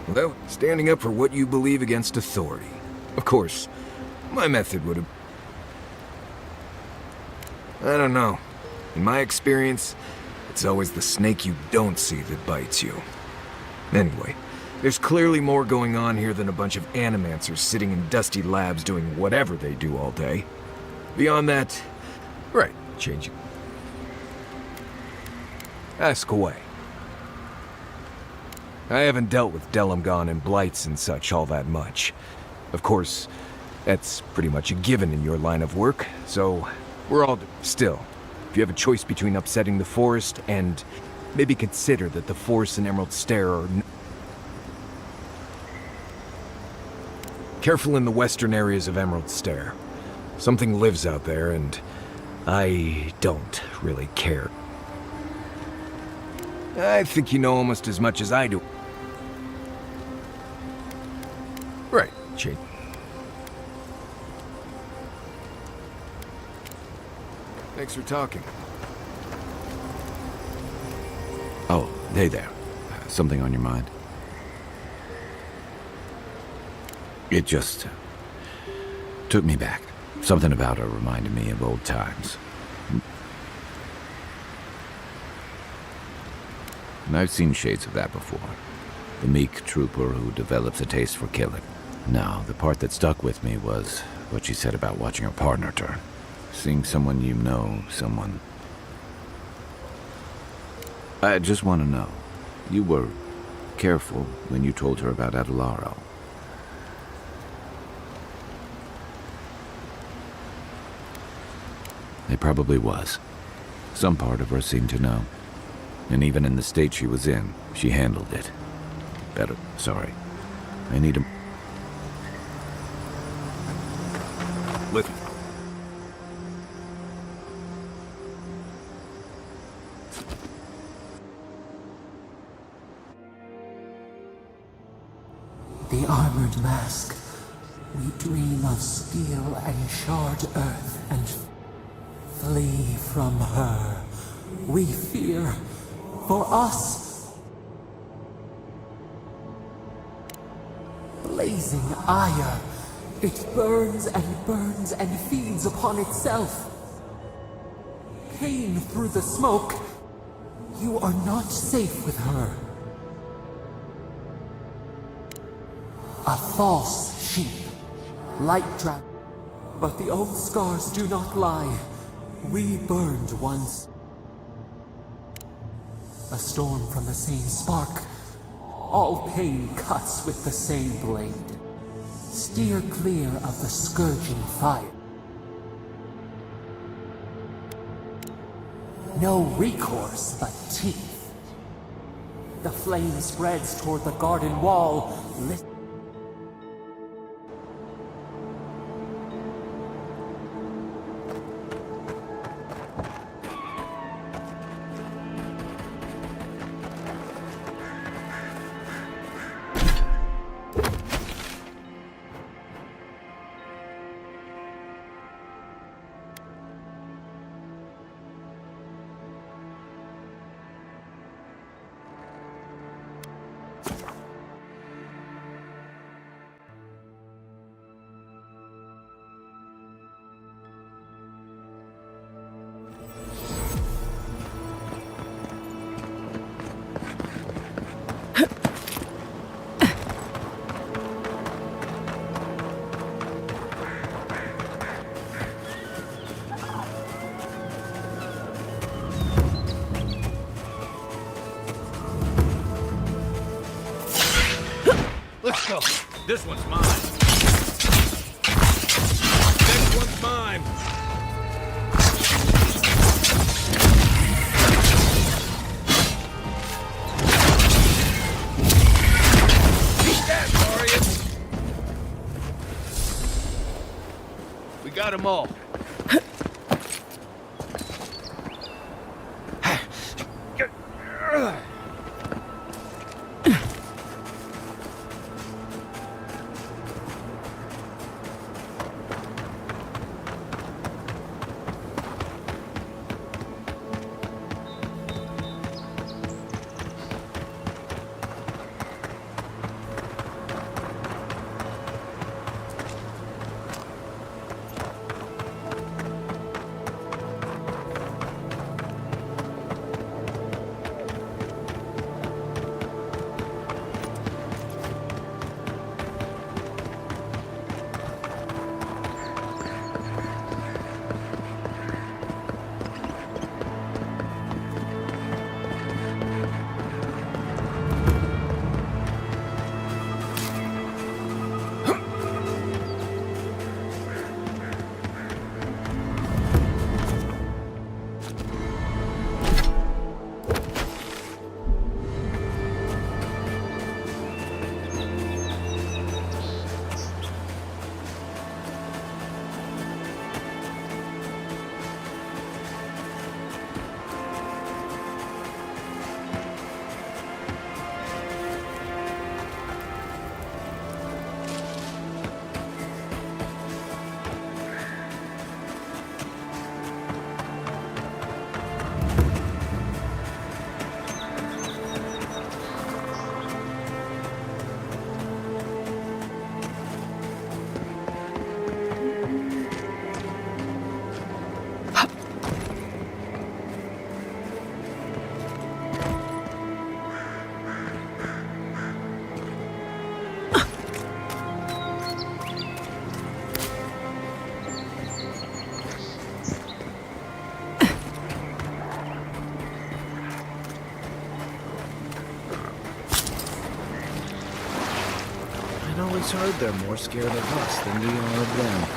Speaker 1: Well, standing up for what you believe against authority. Of course, my method would have... I don't know. In my experience, it's always the snake you don't see that bites you. Anyway, there's clearly more going on here than a bunch of animancers sitting in dusty labs doing whatever they do all day. Beyond that... Right, changing. Ask away. I haven't dealt with Delamgon and blights and such all that much. Of course, that's pretty much a given in your line of work, so we're all... Still, if you have a choice between upsetting the forest and maybe consider that the forest and Emerald Stair are... Careful in the western areas of Emerald Stair. Something lives out there, and I don't really care. I think you know almost as much as I do. Right, Jake. Thanks for talking.
Speaker 2: Oh, hey there. Something on your mind? It just took me back. Something about her reminded me of old times. And I've seen shades of that before. The meek trooper who develops a taste for killing. No, the part that stuck with me was what she said about watching her partner turn. Seeing someone you know, someone... I just want to know. You were careful when you told her about Adelaro. It probably was. Some part of her seemed to know. And even in the state she was in, she handled it. Better. Sorry. I need a...
Speaker 1: Listen.
Speaker 5: The armored mask. We dream of steel and shard earth and flee from her. We fear for us. Blazing ire. It burns and feeds upon itself. Pain through the smoke. You are not safe with her. A false sheep. Light dragon. But the old scars do not lie. We burned once. A storm from the same spark. All pain cuts with the same blade. Steer clear of the scourging fire. No recourse but teeth. The flame spreads toward the garden wall.
Speaker 8: Let's go. This one's mine. Next one's mine. Beat that, Darius. We got them all.
Speaker 2: always heard they're more scared of us than we are of them.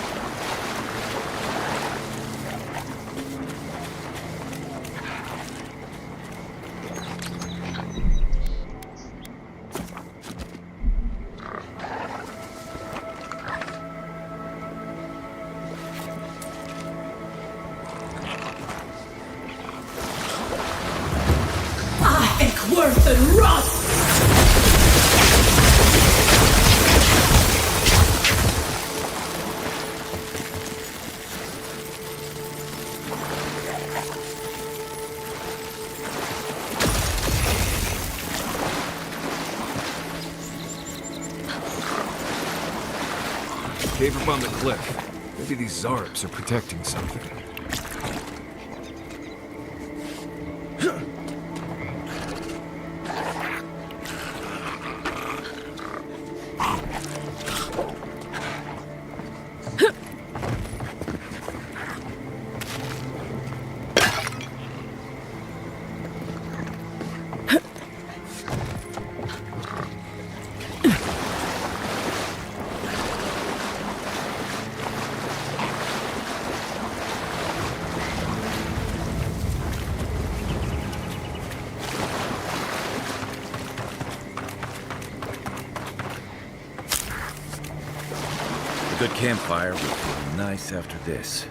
Speaker 3: Worth and rot!
Speaker 1: Cave up on the cliff. Maybe these Zarbs are protecting something.
Speaker 2: A good campfire would feel nice after this.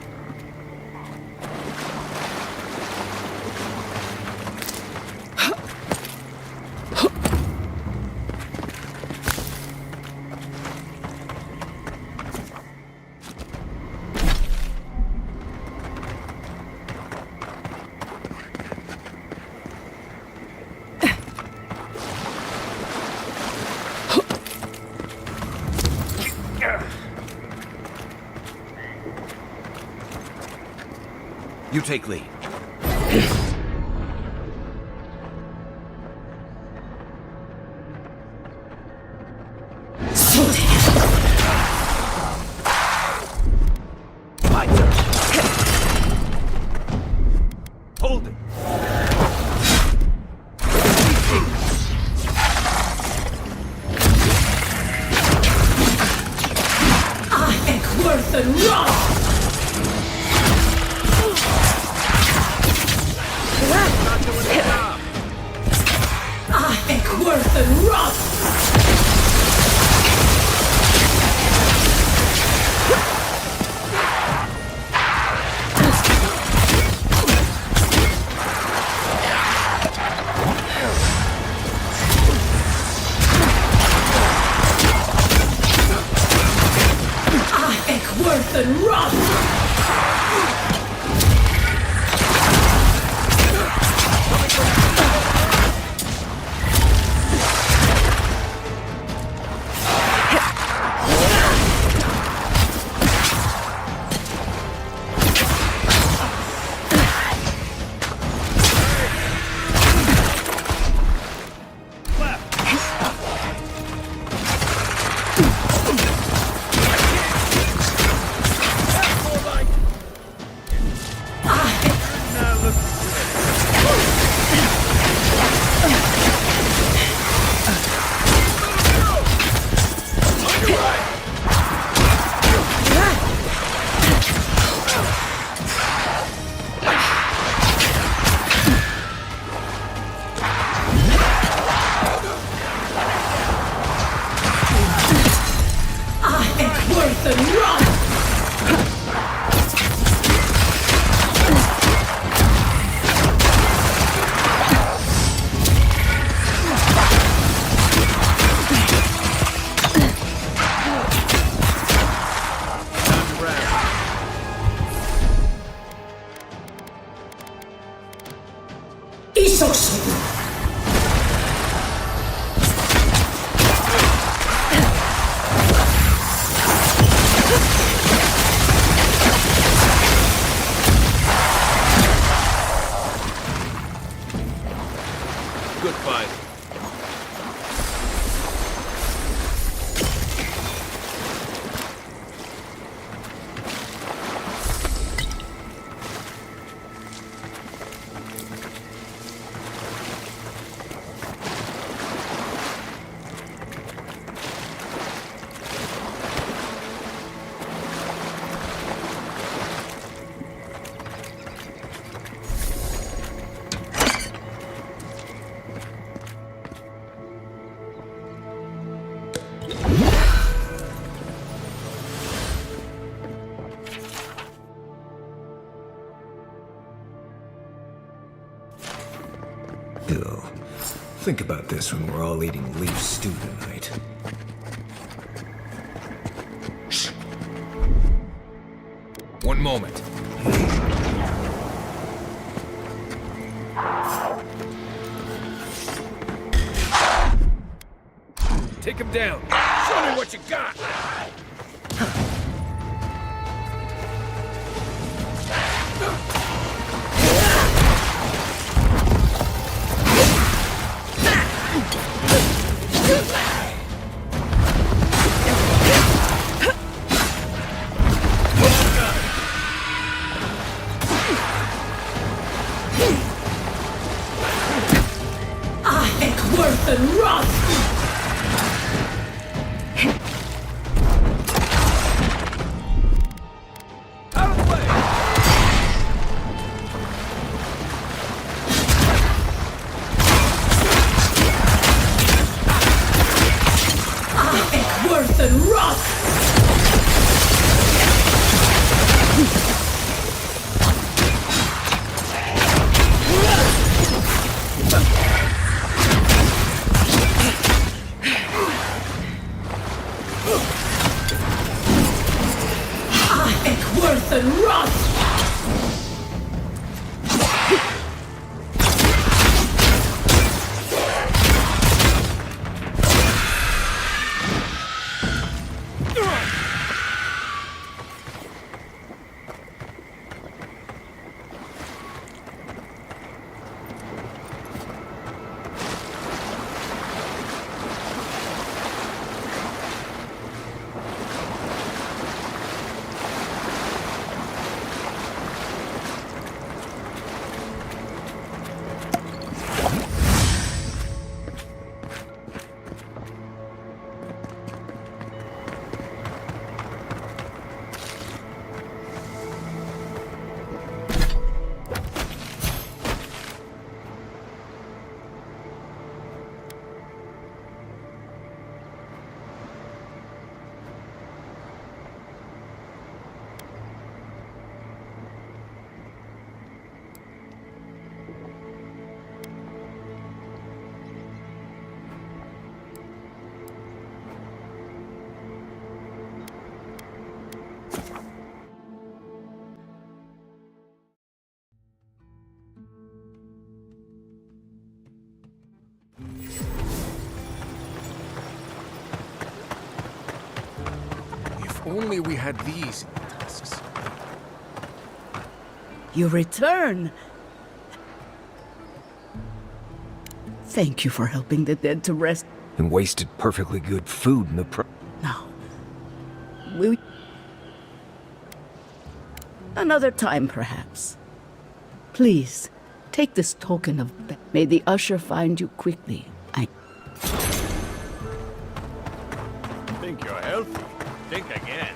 Speaker 2: You take lead.
Speaker 22: Hold it!
Speaker 3: Worth and rot! Worth and rot! Worth and rot! Worth and rot!
Speaker 1: Good fight. Ew. Think about this when we're all eating leaf stew tonight. Shh. One moment. Take him down. Show me what you got.
Speaker 3: Worth and rot!
Speaker 8: Out of the way!
Speaker 3: Worth and rot! Worth and rot!
Speaker 1: If only we had these tusks.
Speaker 10: You return! Thank you for helping the dead to rest.
Speaker 1: And wasted perfectly good food in the
Speaker 10: No. We... Another time, perhaps. Please, take this token of... May the usher find you quickly.
Speaker 8: Think you're healthy? Think again.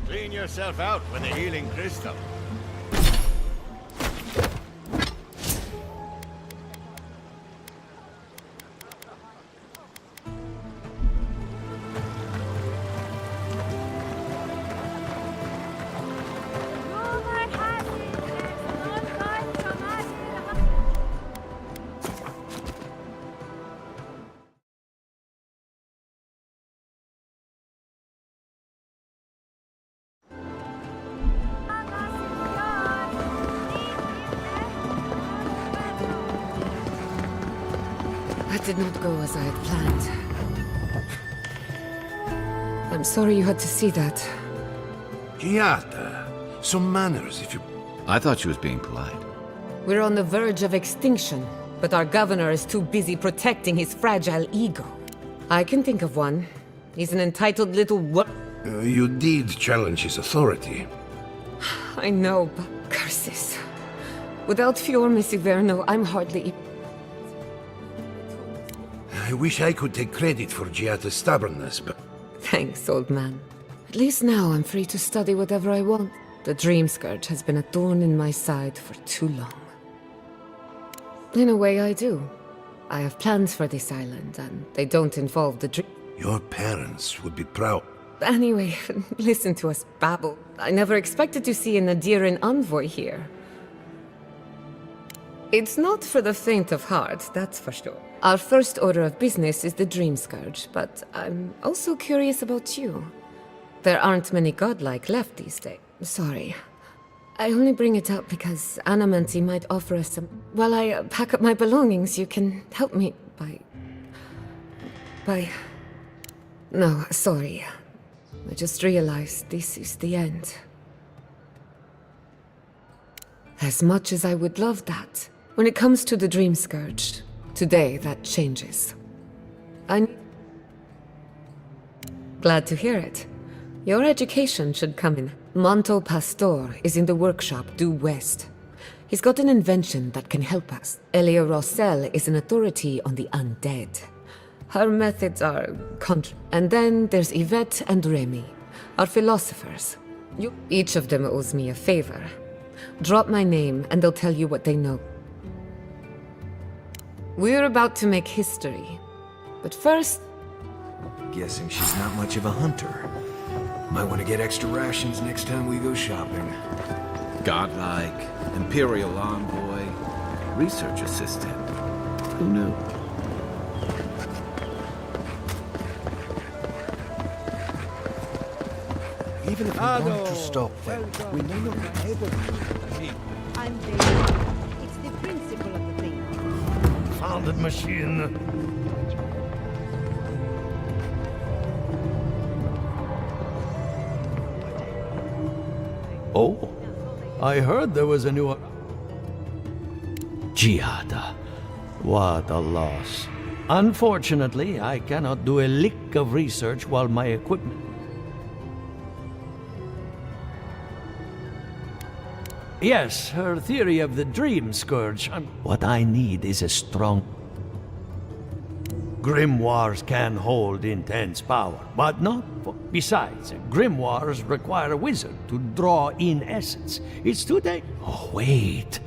Speaker 8: Clean yourself out with a healing crystal.
Speaker 19: That did not go as I had planned. I'm sorry you had to see that.
Speaker 20: Giada, some manners if you...
Speaker 2: I thought she was being polite.
Speaker 19: We're on the verge of extinction, but our governor is too busy protecting his fragile ego. I can think of one. He's an entitled little
Speaker 20: you did challenge his authority.
Speaker 19: I know, but curses. Without Fior Messiverno, I'm hardly...
Speaker 20: I wish I could take credit for Giada's stubbornness, but...
Speaker 19: Thanks, old man. At least now I'm free to study whatever I want. The Dream Scourge has been a thorn in my side for too long. In a way, I do. I have plans for this island, and they don't involve the dream.
Speaker 20: Your parents would be proud.
Speaker 19: Anyway, listen to us babble. I never expected to see an Nadiran envoy here. It's not for the faint of heart, that's for sure. Our first order of business is the Dream Scourge, but I'm also curious about you. There aren't many godlike left these days. Sorry. I only bring it up because Anamanti might offer us some... While I pack up my belongings, you can help me by... No, sorry. I just realized this is the end. As much as I would love that, when it comes to the Dream Scourge, today that changes. Glad to hear it. Your education should come in. Monto Pastor is in the workshop due west. He's got an invention that can help us. Elia Rossell is an authority on the undead. Her methods are and then there's Yvette and Remy, our philosophers. Each of them owes me a favor. Drop my name and they'll tell you what they know. We're about to make history. But first...
Speaker 1: Guessing she's not much of a hunter. Might want to get extra rations next time we go shopping.
Speaker 2: Godlike, Imperial envoy, research assistant. Who knew?
Speaker 7: Even if we want to stop them, we may not be able to.
Speaker 17: I'm David. It's the principle of the thing.
Speaker 7: Founded machine.
Speaker 16: Oh, I heard there was a new... Giada. What a loss. Unfortunately, I cannot do a lick of research while my equipment... Yes, her theory of the Dream Scourge. What I need is a strong... Grimoires can hold intense power, but not for... Besides, grimoires require a wizard to draw in essence. It's too dangerous. Oh, wait.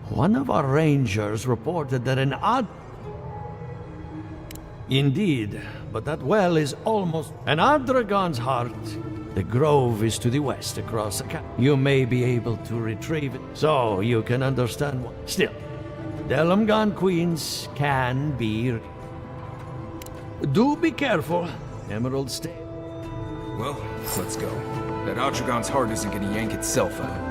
Speaker 16: One of our rangers reported that an odd... Indeed, but that well is almost... An Adragon's heart. The grove is to the west across the camp. You may be able to retrieve it, so you can understand what... Still, Delumgon Queens can be... Do be careful, Emerald State.
Speaker 1: Well, let's go. That Atragon's heart isn't gonna yank itself out.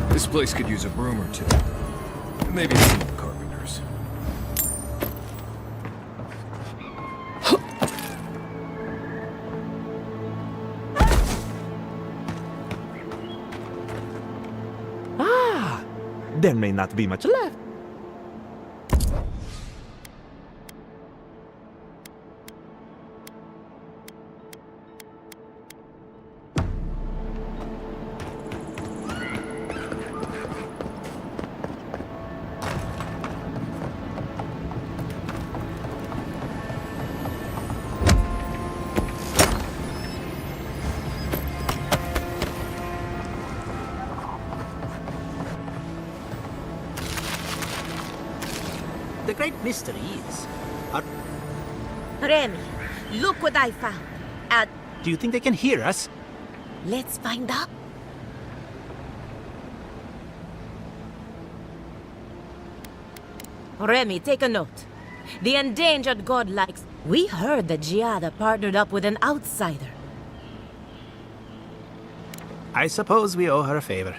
Speaker 1: This place could use a broom or two. Maybe a team of carpenters.
Speaker 12: Ah! There may not be much left.
Speaker 6: great mystery is...
Speaker 11: Remy, look what I found.
Speaker 6: Do you think they can hear us?
Speaker 11: Let's find out. Remy, take a note. The endangered godlikes. We heard that Giada partnered up with an outsider.
Speaker 6: I suppose we owe her a favor.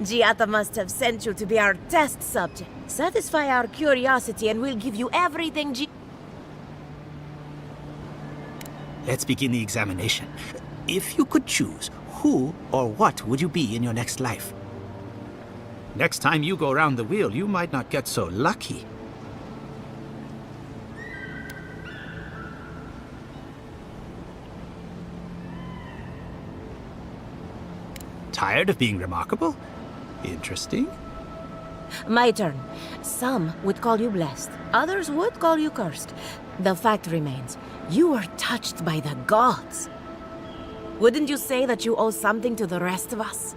Speaker 11: Giada must have sent you to be our test subject. Satisfy our curiosity and we'll give you everything
Speaker 6: Let's begin the examination. If you could choose, who or what would you be in your next life? Next time you go round the wheel, you might not get so lucky. Tired of being remarkable? Interesting.
Speaker 11: My turn. Some would call you blessed. Others would call you cursed. The fact remains, you were touched by the gods. Wouldn't you say that you owe something to the rest of us?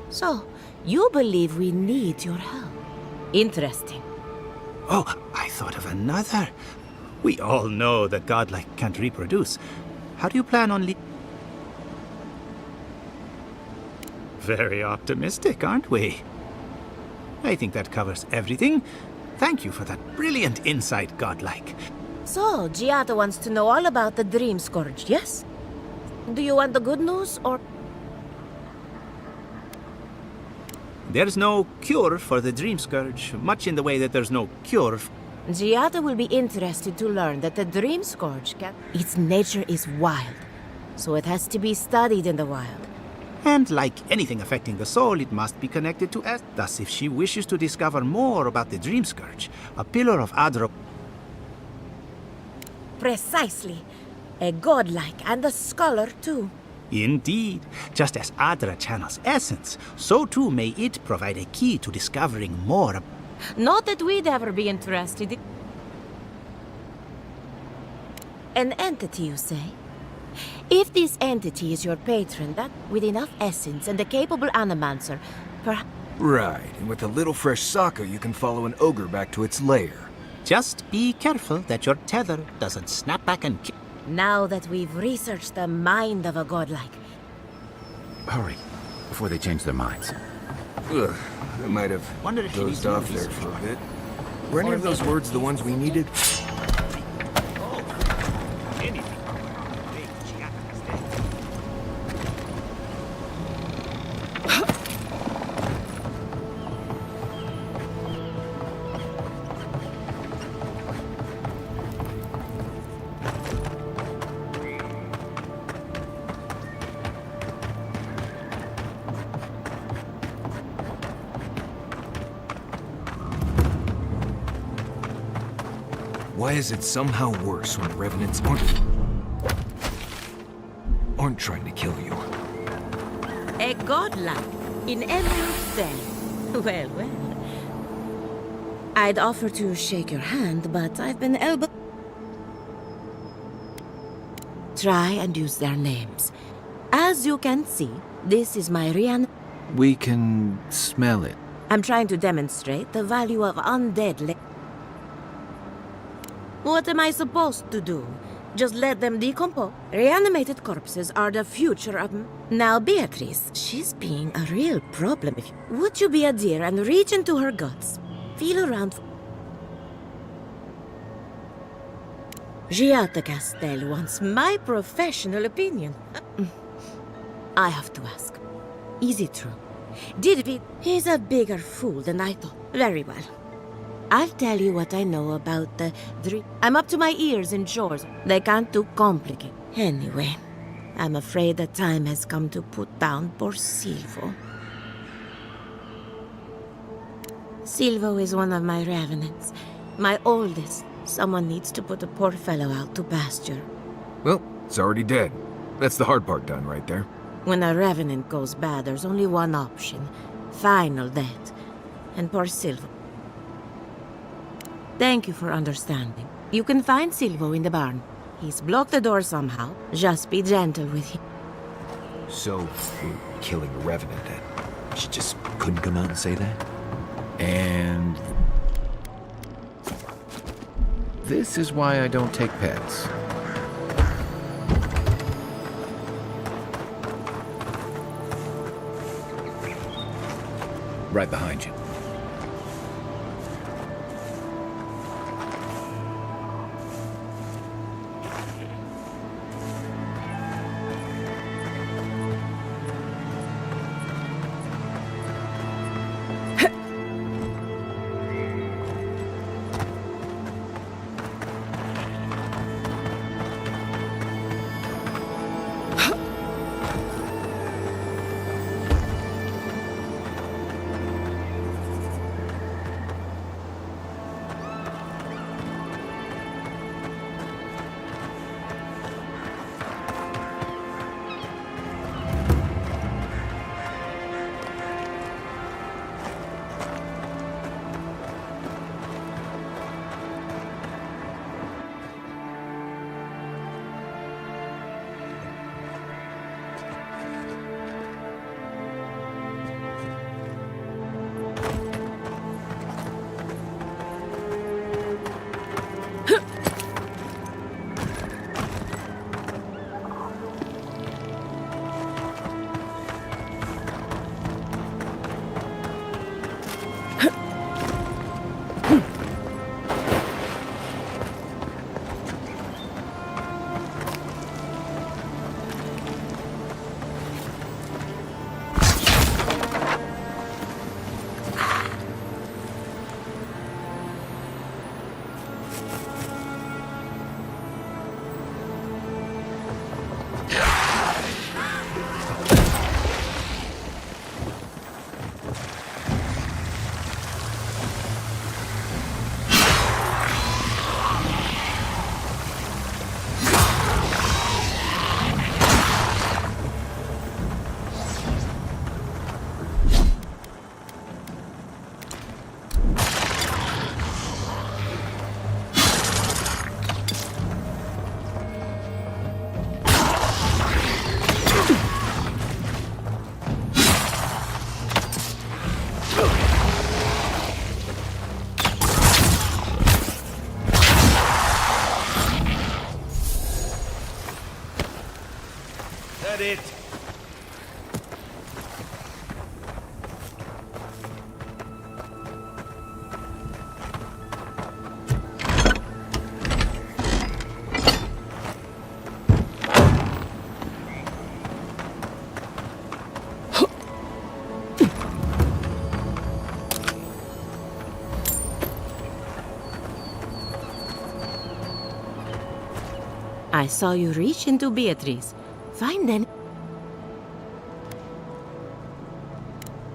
Speaker 11: So, you believe we need your help. Interesting.
Speaker 6: Oh, I thought of another. We all know that godlike can't reproduce. How do you plan on Very optimistic, aren't we? I think that covers everything. Thank you for that brilliant insight, godlike.
Speaker 11: So, Giada wants to know all about the Dream Scourge, yes? Do you want the good news, or...?
Speaker 6: There's no cure for the Dream Scourge, much in the way that there's no cure
Speaker 11: Giada will be interested to learn that the Dream Scourge its nature is wild, so it has to be studied in the wild.
Speaker 6: And like anything affecting the soul, it must be connected to us. Thus, if she wishes to discover more about the Dream Scourge, a pillar of Adra...
Speaker 11: Precisely. A godlike and a scholar, too.
Speaker 6: Indeed. Just as Adra channels essence, so too may it provide a key to discovering more.
Speaker 11: Not that we'd ever be interested in... An entity, you say? If this entity is your patron, that with enough essence and a capable animancer, perhaps...
Speaker 1: Right, and with a little fresh sake, you can follow an ogre back to its lair.
Speaker 6: Just be careful that your tether doesn't snap back and kill.
Speaker 11: Now that we've researched the mind of a godlike...
Speaker 2: Hurry, before they change their minds.
Speaker 1: Ugh, I might have dozed off there for a bit. Were any of those words the ones we needed? Why is it somehow worse when the Revenants aren't trying to kill you?
Speaker 11: A godlike in Emerald's Den. Well, well. I'd offer to shake your hand, but I've been elbowed. Try and use their names. As you can see, this is my Rian.
Speaker 1: We can smell it.
Speaker 11: I'm trying to demonstrate the value of undead. What am I supposed to do? Just let them decompose? Reanimated corpses are the future of... Now, Beatrice, she's being a real problem. Would you be a dear and reach into her guts? Feel around... Giada Castel wants my professional opinion. I have to ask. Is it true? Did we... He's a bigger fool than I thought. Very well. I'll tell you what I know about the dream. I'm up to my ears in chores. They can't do complicate. Anyway, I'm afraid the time has come to put down poor Silvo. Silvo is one of my revenants. My oldest. Someone needs to put the poor fellow out to pasture.
Speaker 1: Well, it's already dead. That's the hard part done right there.
Speaker 11: When a revenant goes bad, there's only one option. Final death. And poor Silvo. Thank you for understanding. You can find Silvo in the barn. He's blocked the door somehow. Just be gentle with him.
Speaker 1: So, we're killing a Revenant then. She just couldn't come out and say that?
Speaker 2: And this is why I don't take pets. Right behind you.
Speaker 20: That it?
Speaker 11: I saw you reach into Beatrice. Fine then.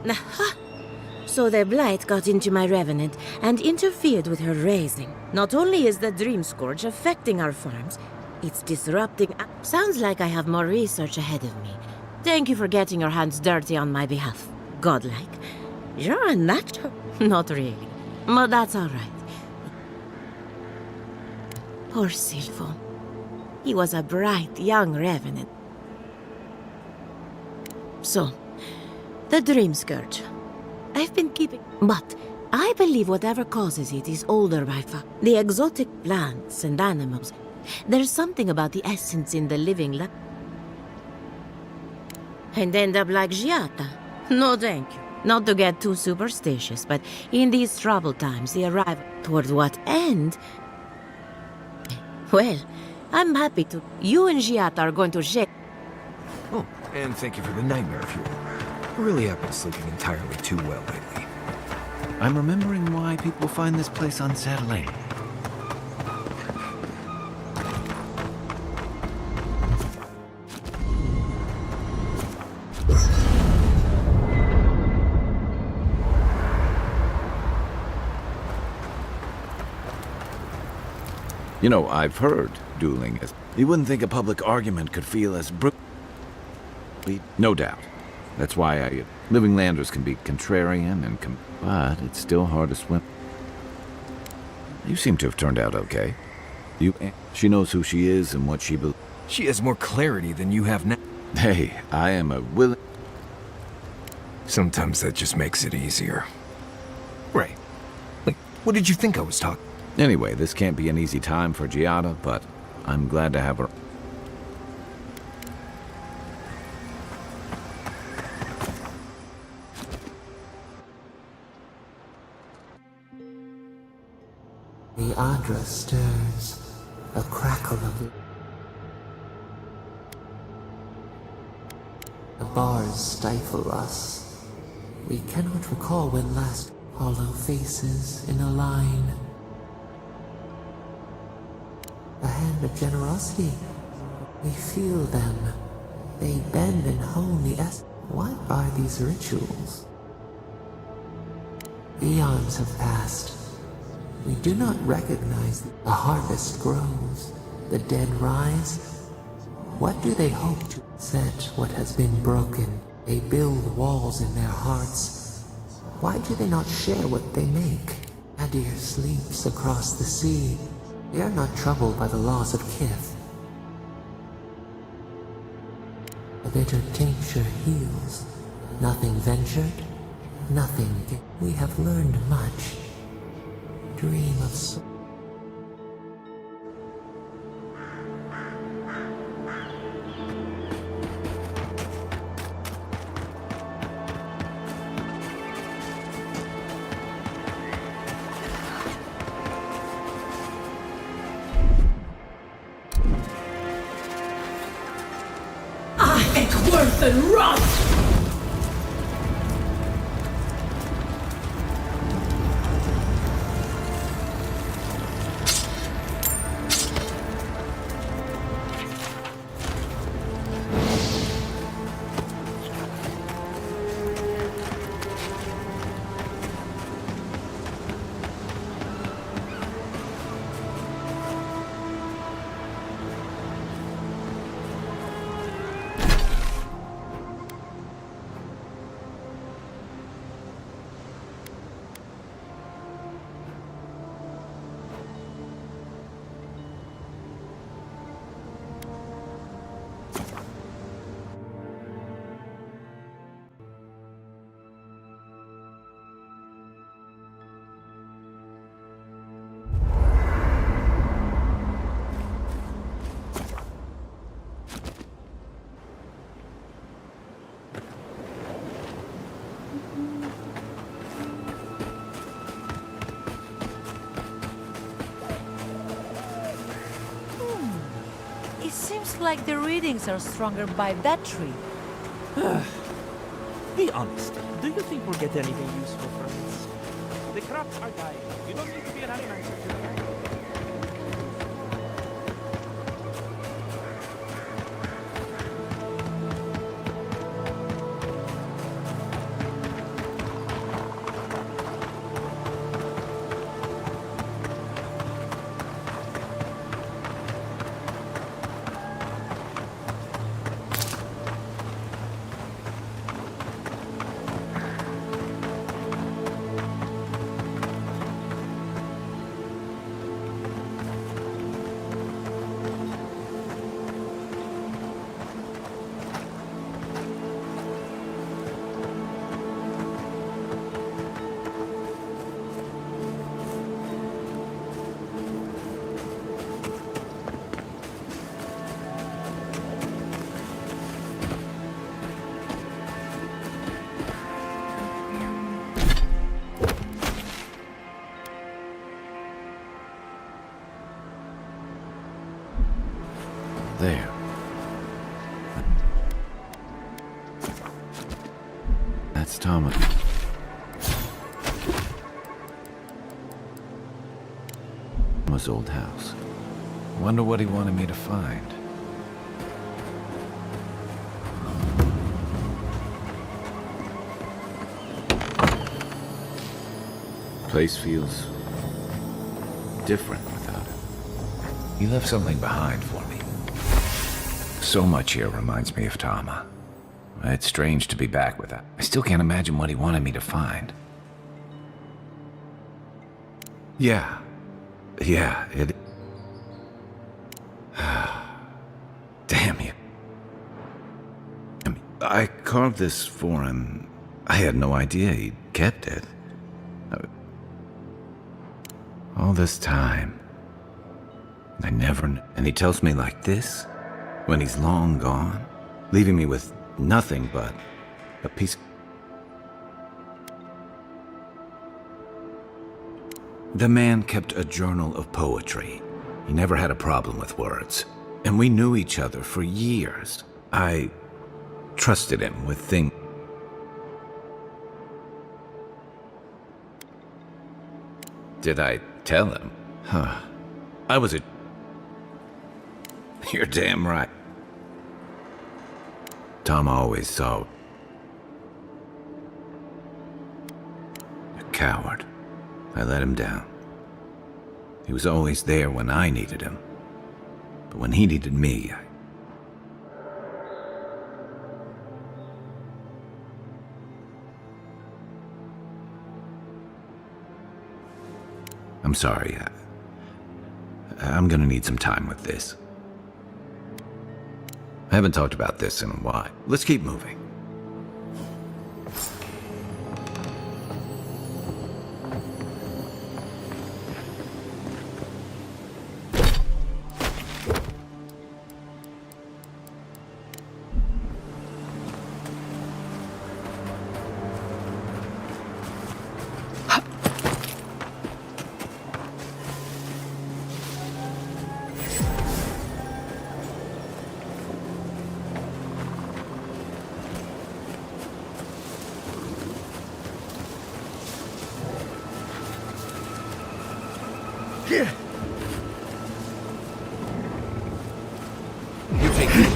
Speaker 11: Aha! So the blight got into my revenant and interfered with her raising. Not only is the dream scourge affecting our farms, it's disrupting. Sounds like I have more research ahead of me. Thank you for getting your hands dirty on my behalf. Godlike. You're a natural. Not really. But that's all right. Poor Silvo. He was a bright young revenant. So, the dream scourge. I've been keeping... But I believe whatever causes it is older by far. The exotic plants and animals. There's something about the essence in the living and end up like Giata. No thank you. Not to get too superstitious, but in these troubled times, the arrival toward what end? Well, I'm happy to. You and Giata are going to shake.
Speaker 1: Oh, and thank you for the nightmare fuel. I really have been sleeping entirely too well lately.
Speaker 2: I'm remembering why people find this place unsettling. You know, I've heard dueling is... You wouldn't think a public argument could feel as brutal. No doubt. That's why living landers can be contrarian and but it's still hard to swim. You seem to have turned out okay. She knows who she is and what she believes.
Speaker 1: She has more clarity than you have now.
Speaker 2: Hey, I am a willing...
Speaker 1: Sometimes that just makes it easier. Right. Like, what did you think I was talking?
Speaker 2: Anyway, this can't be an easy time for Giada, but I'm glad to have her.
Speaker 5: The Adra stirs, a crackle of it. The bars stifle us. We cannot recall when last hollow faces in a line. A hand of generosity. We feel them. They bend and hone the essence. What are these rituals? Eons have passed. We do not recognize the harvest grows, the dead rise. What do they hope to set what has been broken? They build walls in their hearts. Why do they not share what they make? Adir sleeps across the sea. They are not troubled by the laws of kith. A bitter tincture heals. Nothing ventured, nothing gained. We have learned much. Dream of
Speaker 3: It's worse than rust!
Speaker 4: It seems like the readings are stronger by that tree.
Speaker 12: Be honest. Do you think we'll get anything useful from this? The crops are dying. You don't need to be an animal to do that.
Speaker 2: There. That's Thomas. Thomas' old house. Wonder what he wanted me to find. Place feels different without him. He left something behind for me. So much here reminds me of Tama. It's strange to be back with her. I still can't imagine what he wanted me to find. Yeah, it... Damn you. I carved this for him I had no idea he'd kept it. All this time, I never knew. And he tells me like this, when he's long gone, leaving me with nothing but a piece. The man kept a journal of poetry. He never had a problem with words. And we knew each other for years. I trusted him with things. Did I tell him? Huh. I was a... You're damn right. Tom always saw... a coward. I let him down. He was always there when I needed him. But when he needed me, I'm sorry. I'm gonna need some time with this. I haven't talked about this in a while. Let's keep moving.
Speaker 20: You take it.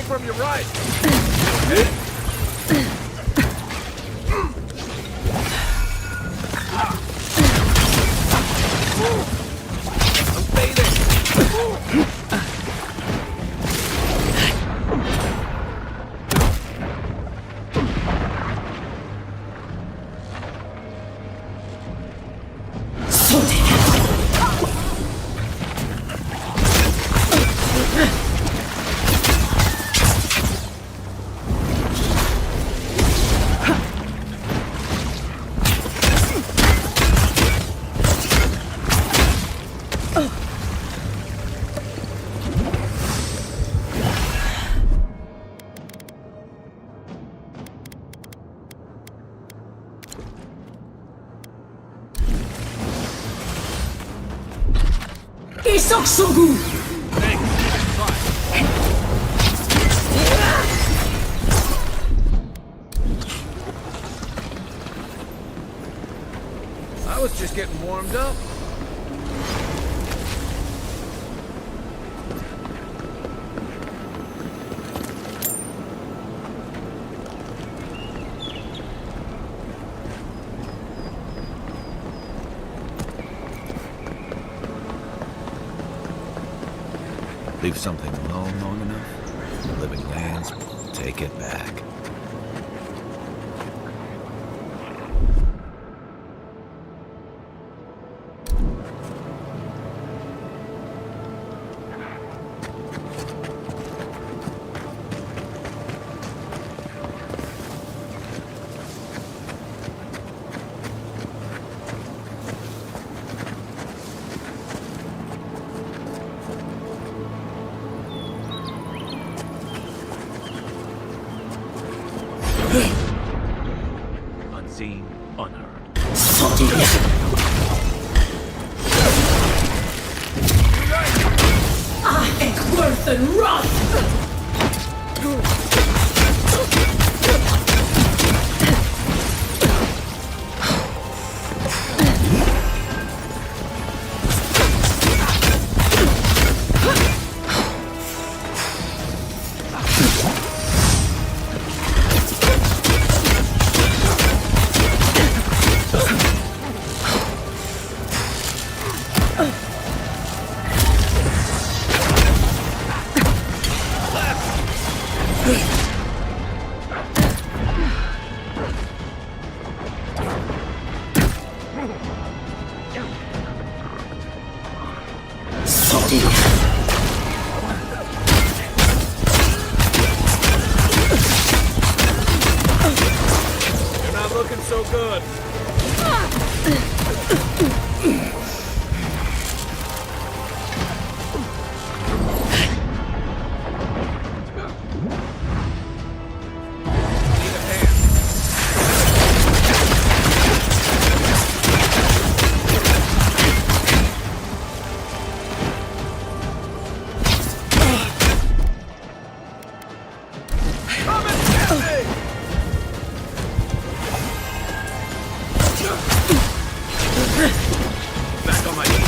Speaker 8: From your right.
Speaker 1: I was just getting warmed up.
Speaker 2: Leave something alone long enough, the living lands will take it back.
Speaker 3: It's worse than rot!
Speaker 22: You're not looking so good.
Speaker 8: Back on my feet.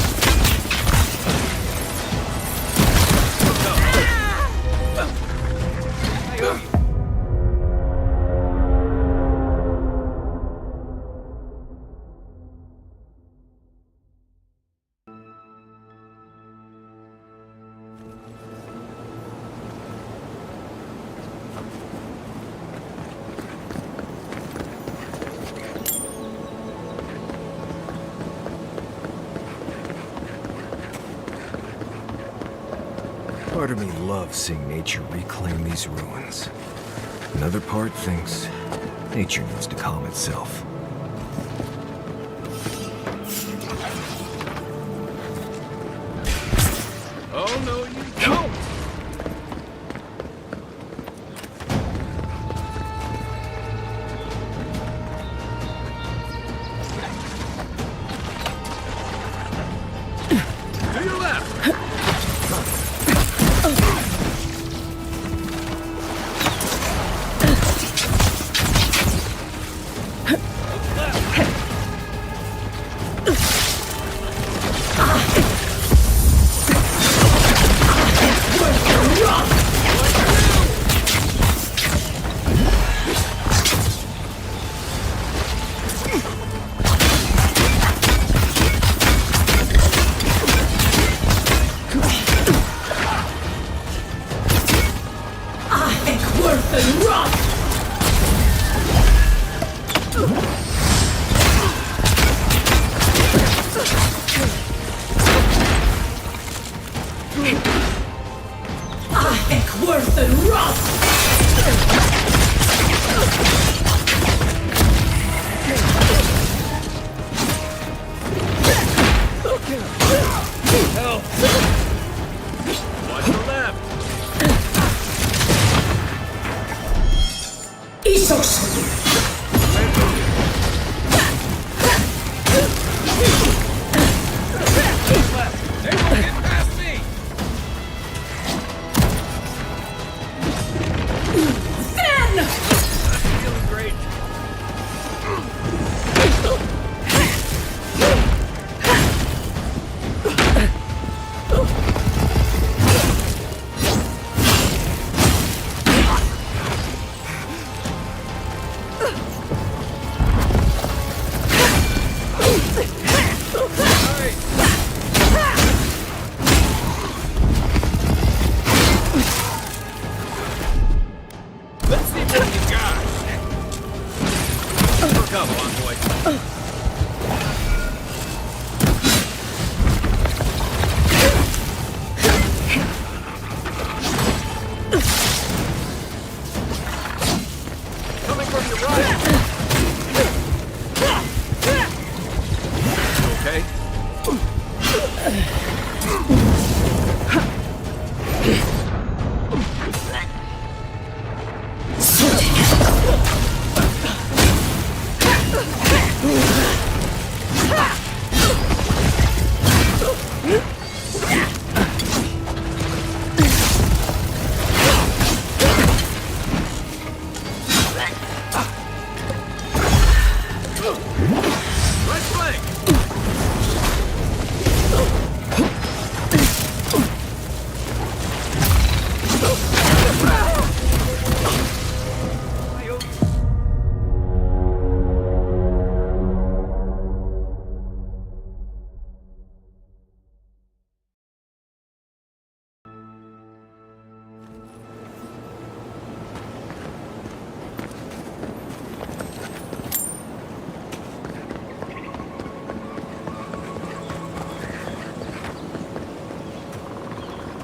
Speaker 1: Part of me loves seeing nature reclaim these ruins. Another part thinks nature needs to calm itself.
Speaker 8: Oh, no, you don't! To your left!
Speaker 3: Worse than rot! It's worse than rot!
Speaker 8: Help! Watch your left! They won't get past me!
Speaker 3: Then!
Speaker 8: I'm feeling great.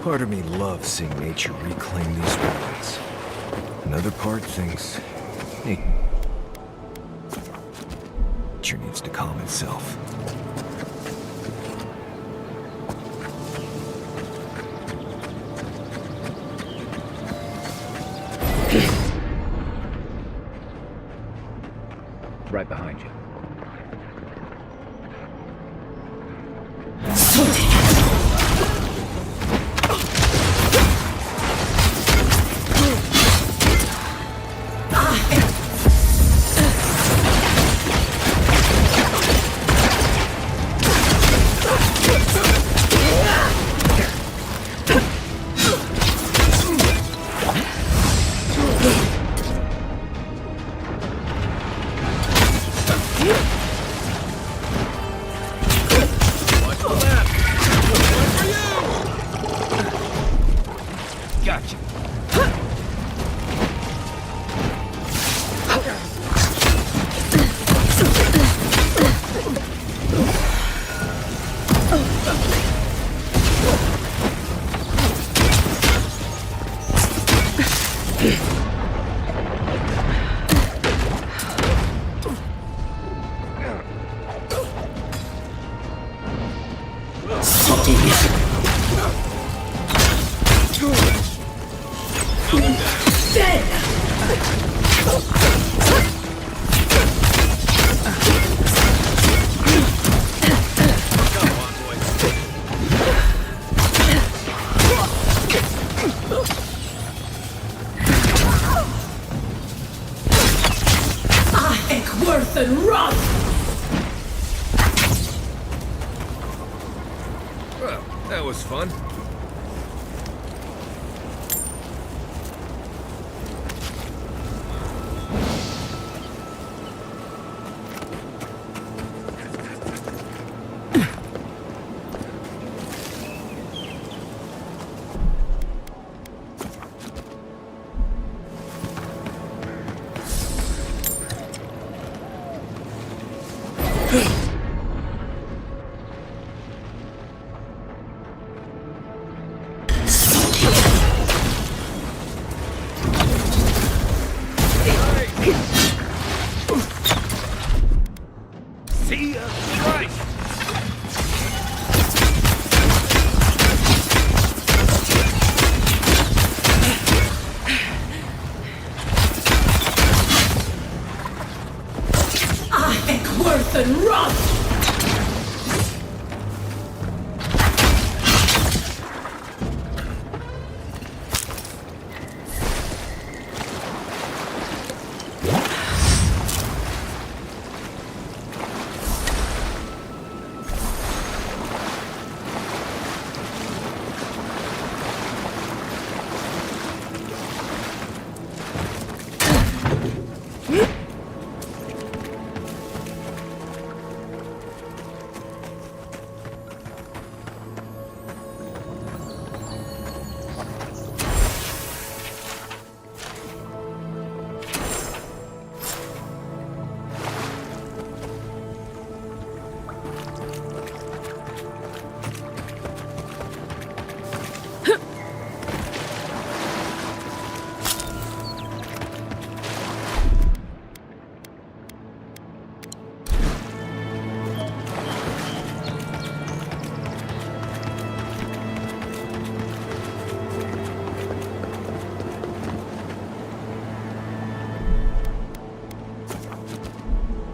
Speaker 1: Part of me loves seeing nature reclaim these ruins. Another part thinks, hey, nature needs to calm itself.
Speaker 2: Right behind you.
Speaker 1: Gotcha.
Speaker 3: Worth and rot!
Speaker 1: Well, that was fun.
Speaker 8: See ya! Right!
Speaker 3: Worth and rot!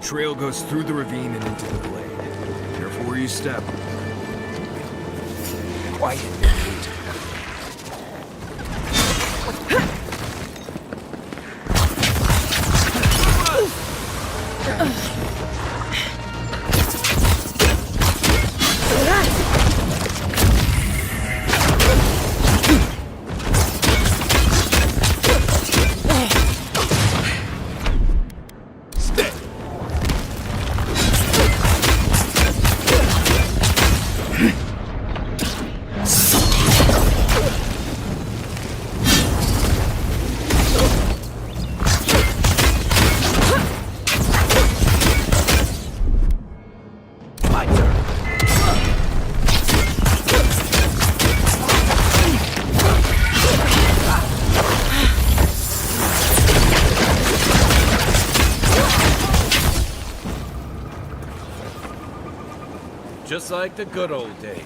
Speaker 1: Trail goes through the ravine and into the glade. Careful where you step. Quiet.
Speaker 3: Something
Speaker 22: Just like the good old days.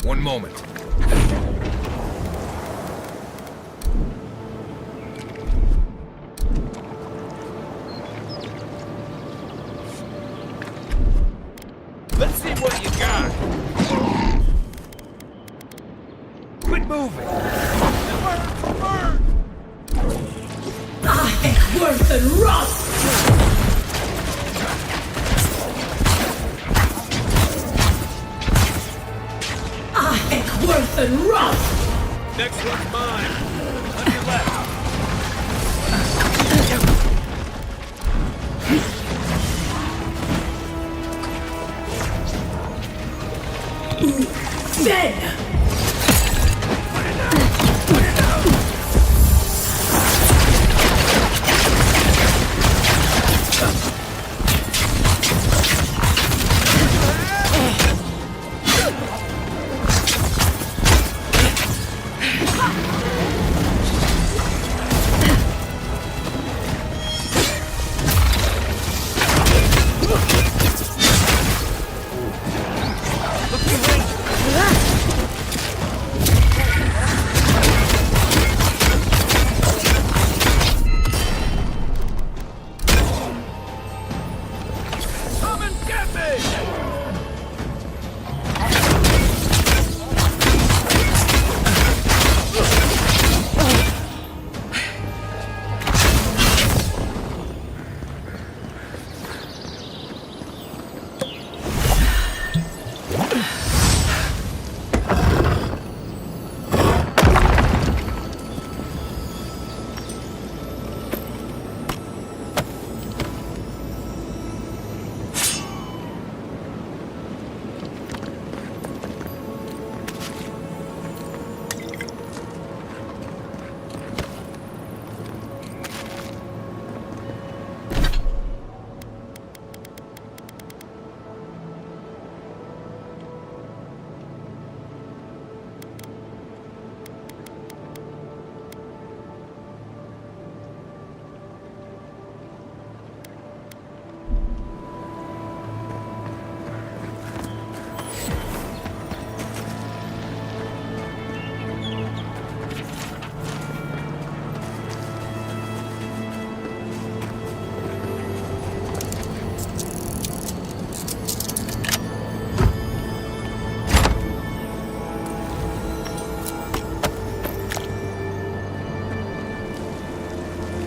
Speaker 1: One moment.
Speaker 22: Let's see what you got. Quit moving. Burn!
Speaker 3: Worth and rot! Worth and rot!
Speaker 22: Next one's mine. On your left.
Speaker 3: Dead!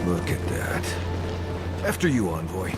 Speaker 1: Look at that. After you, Envoy.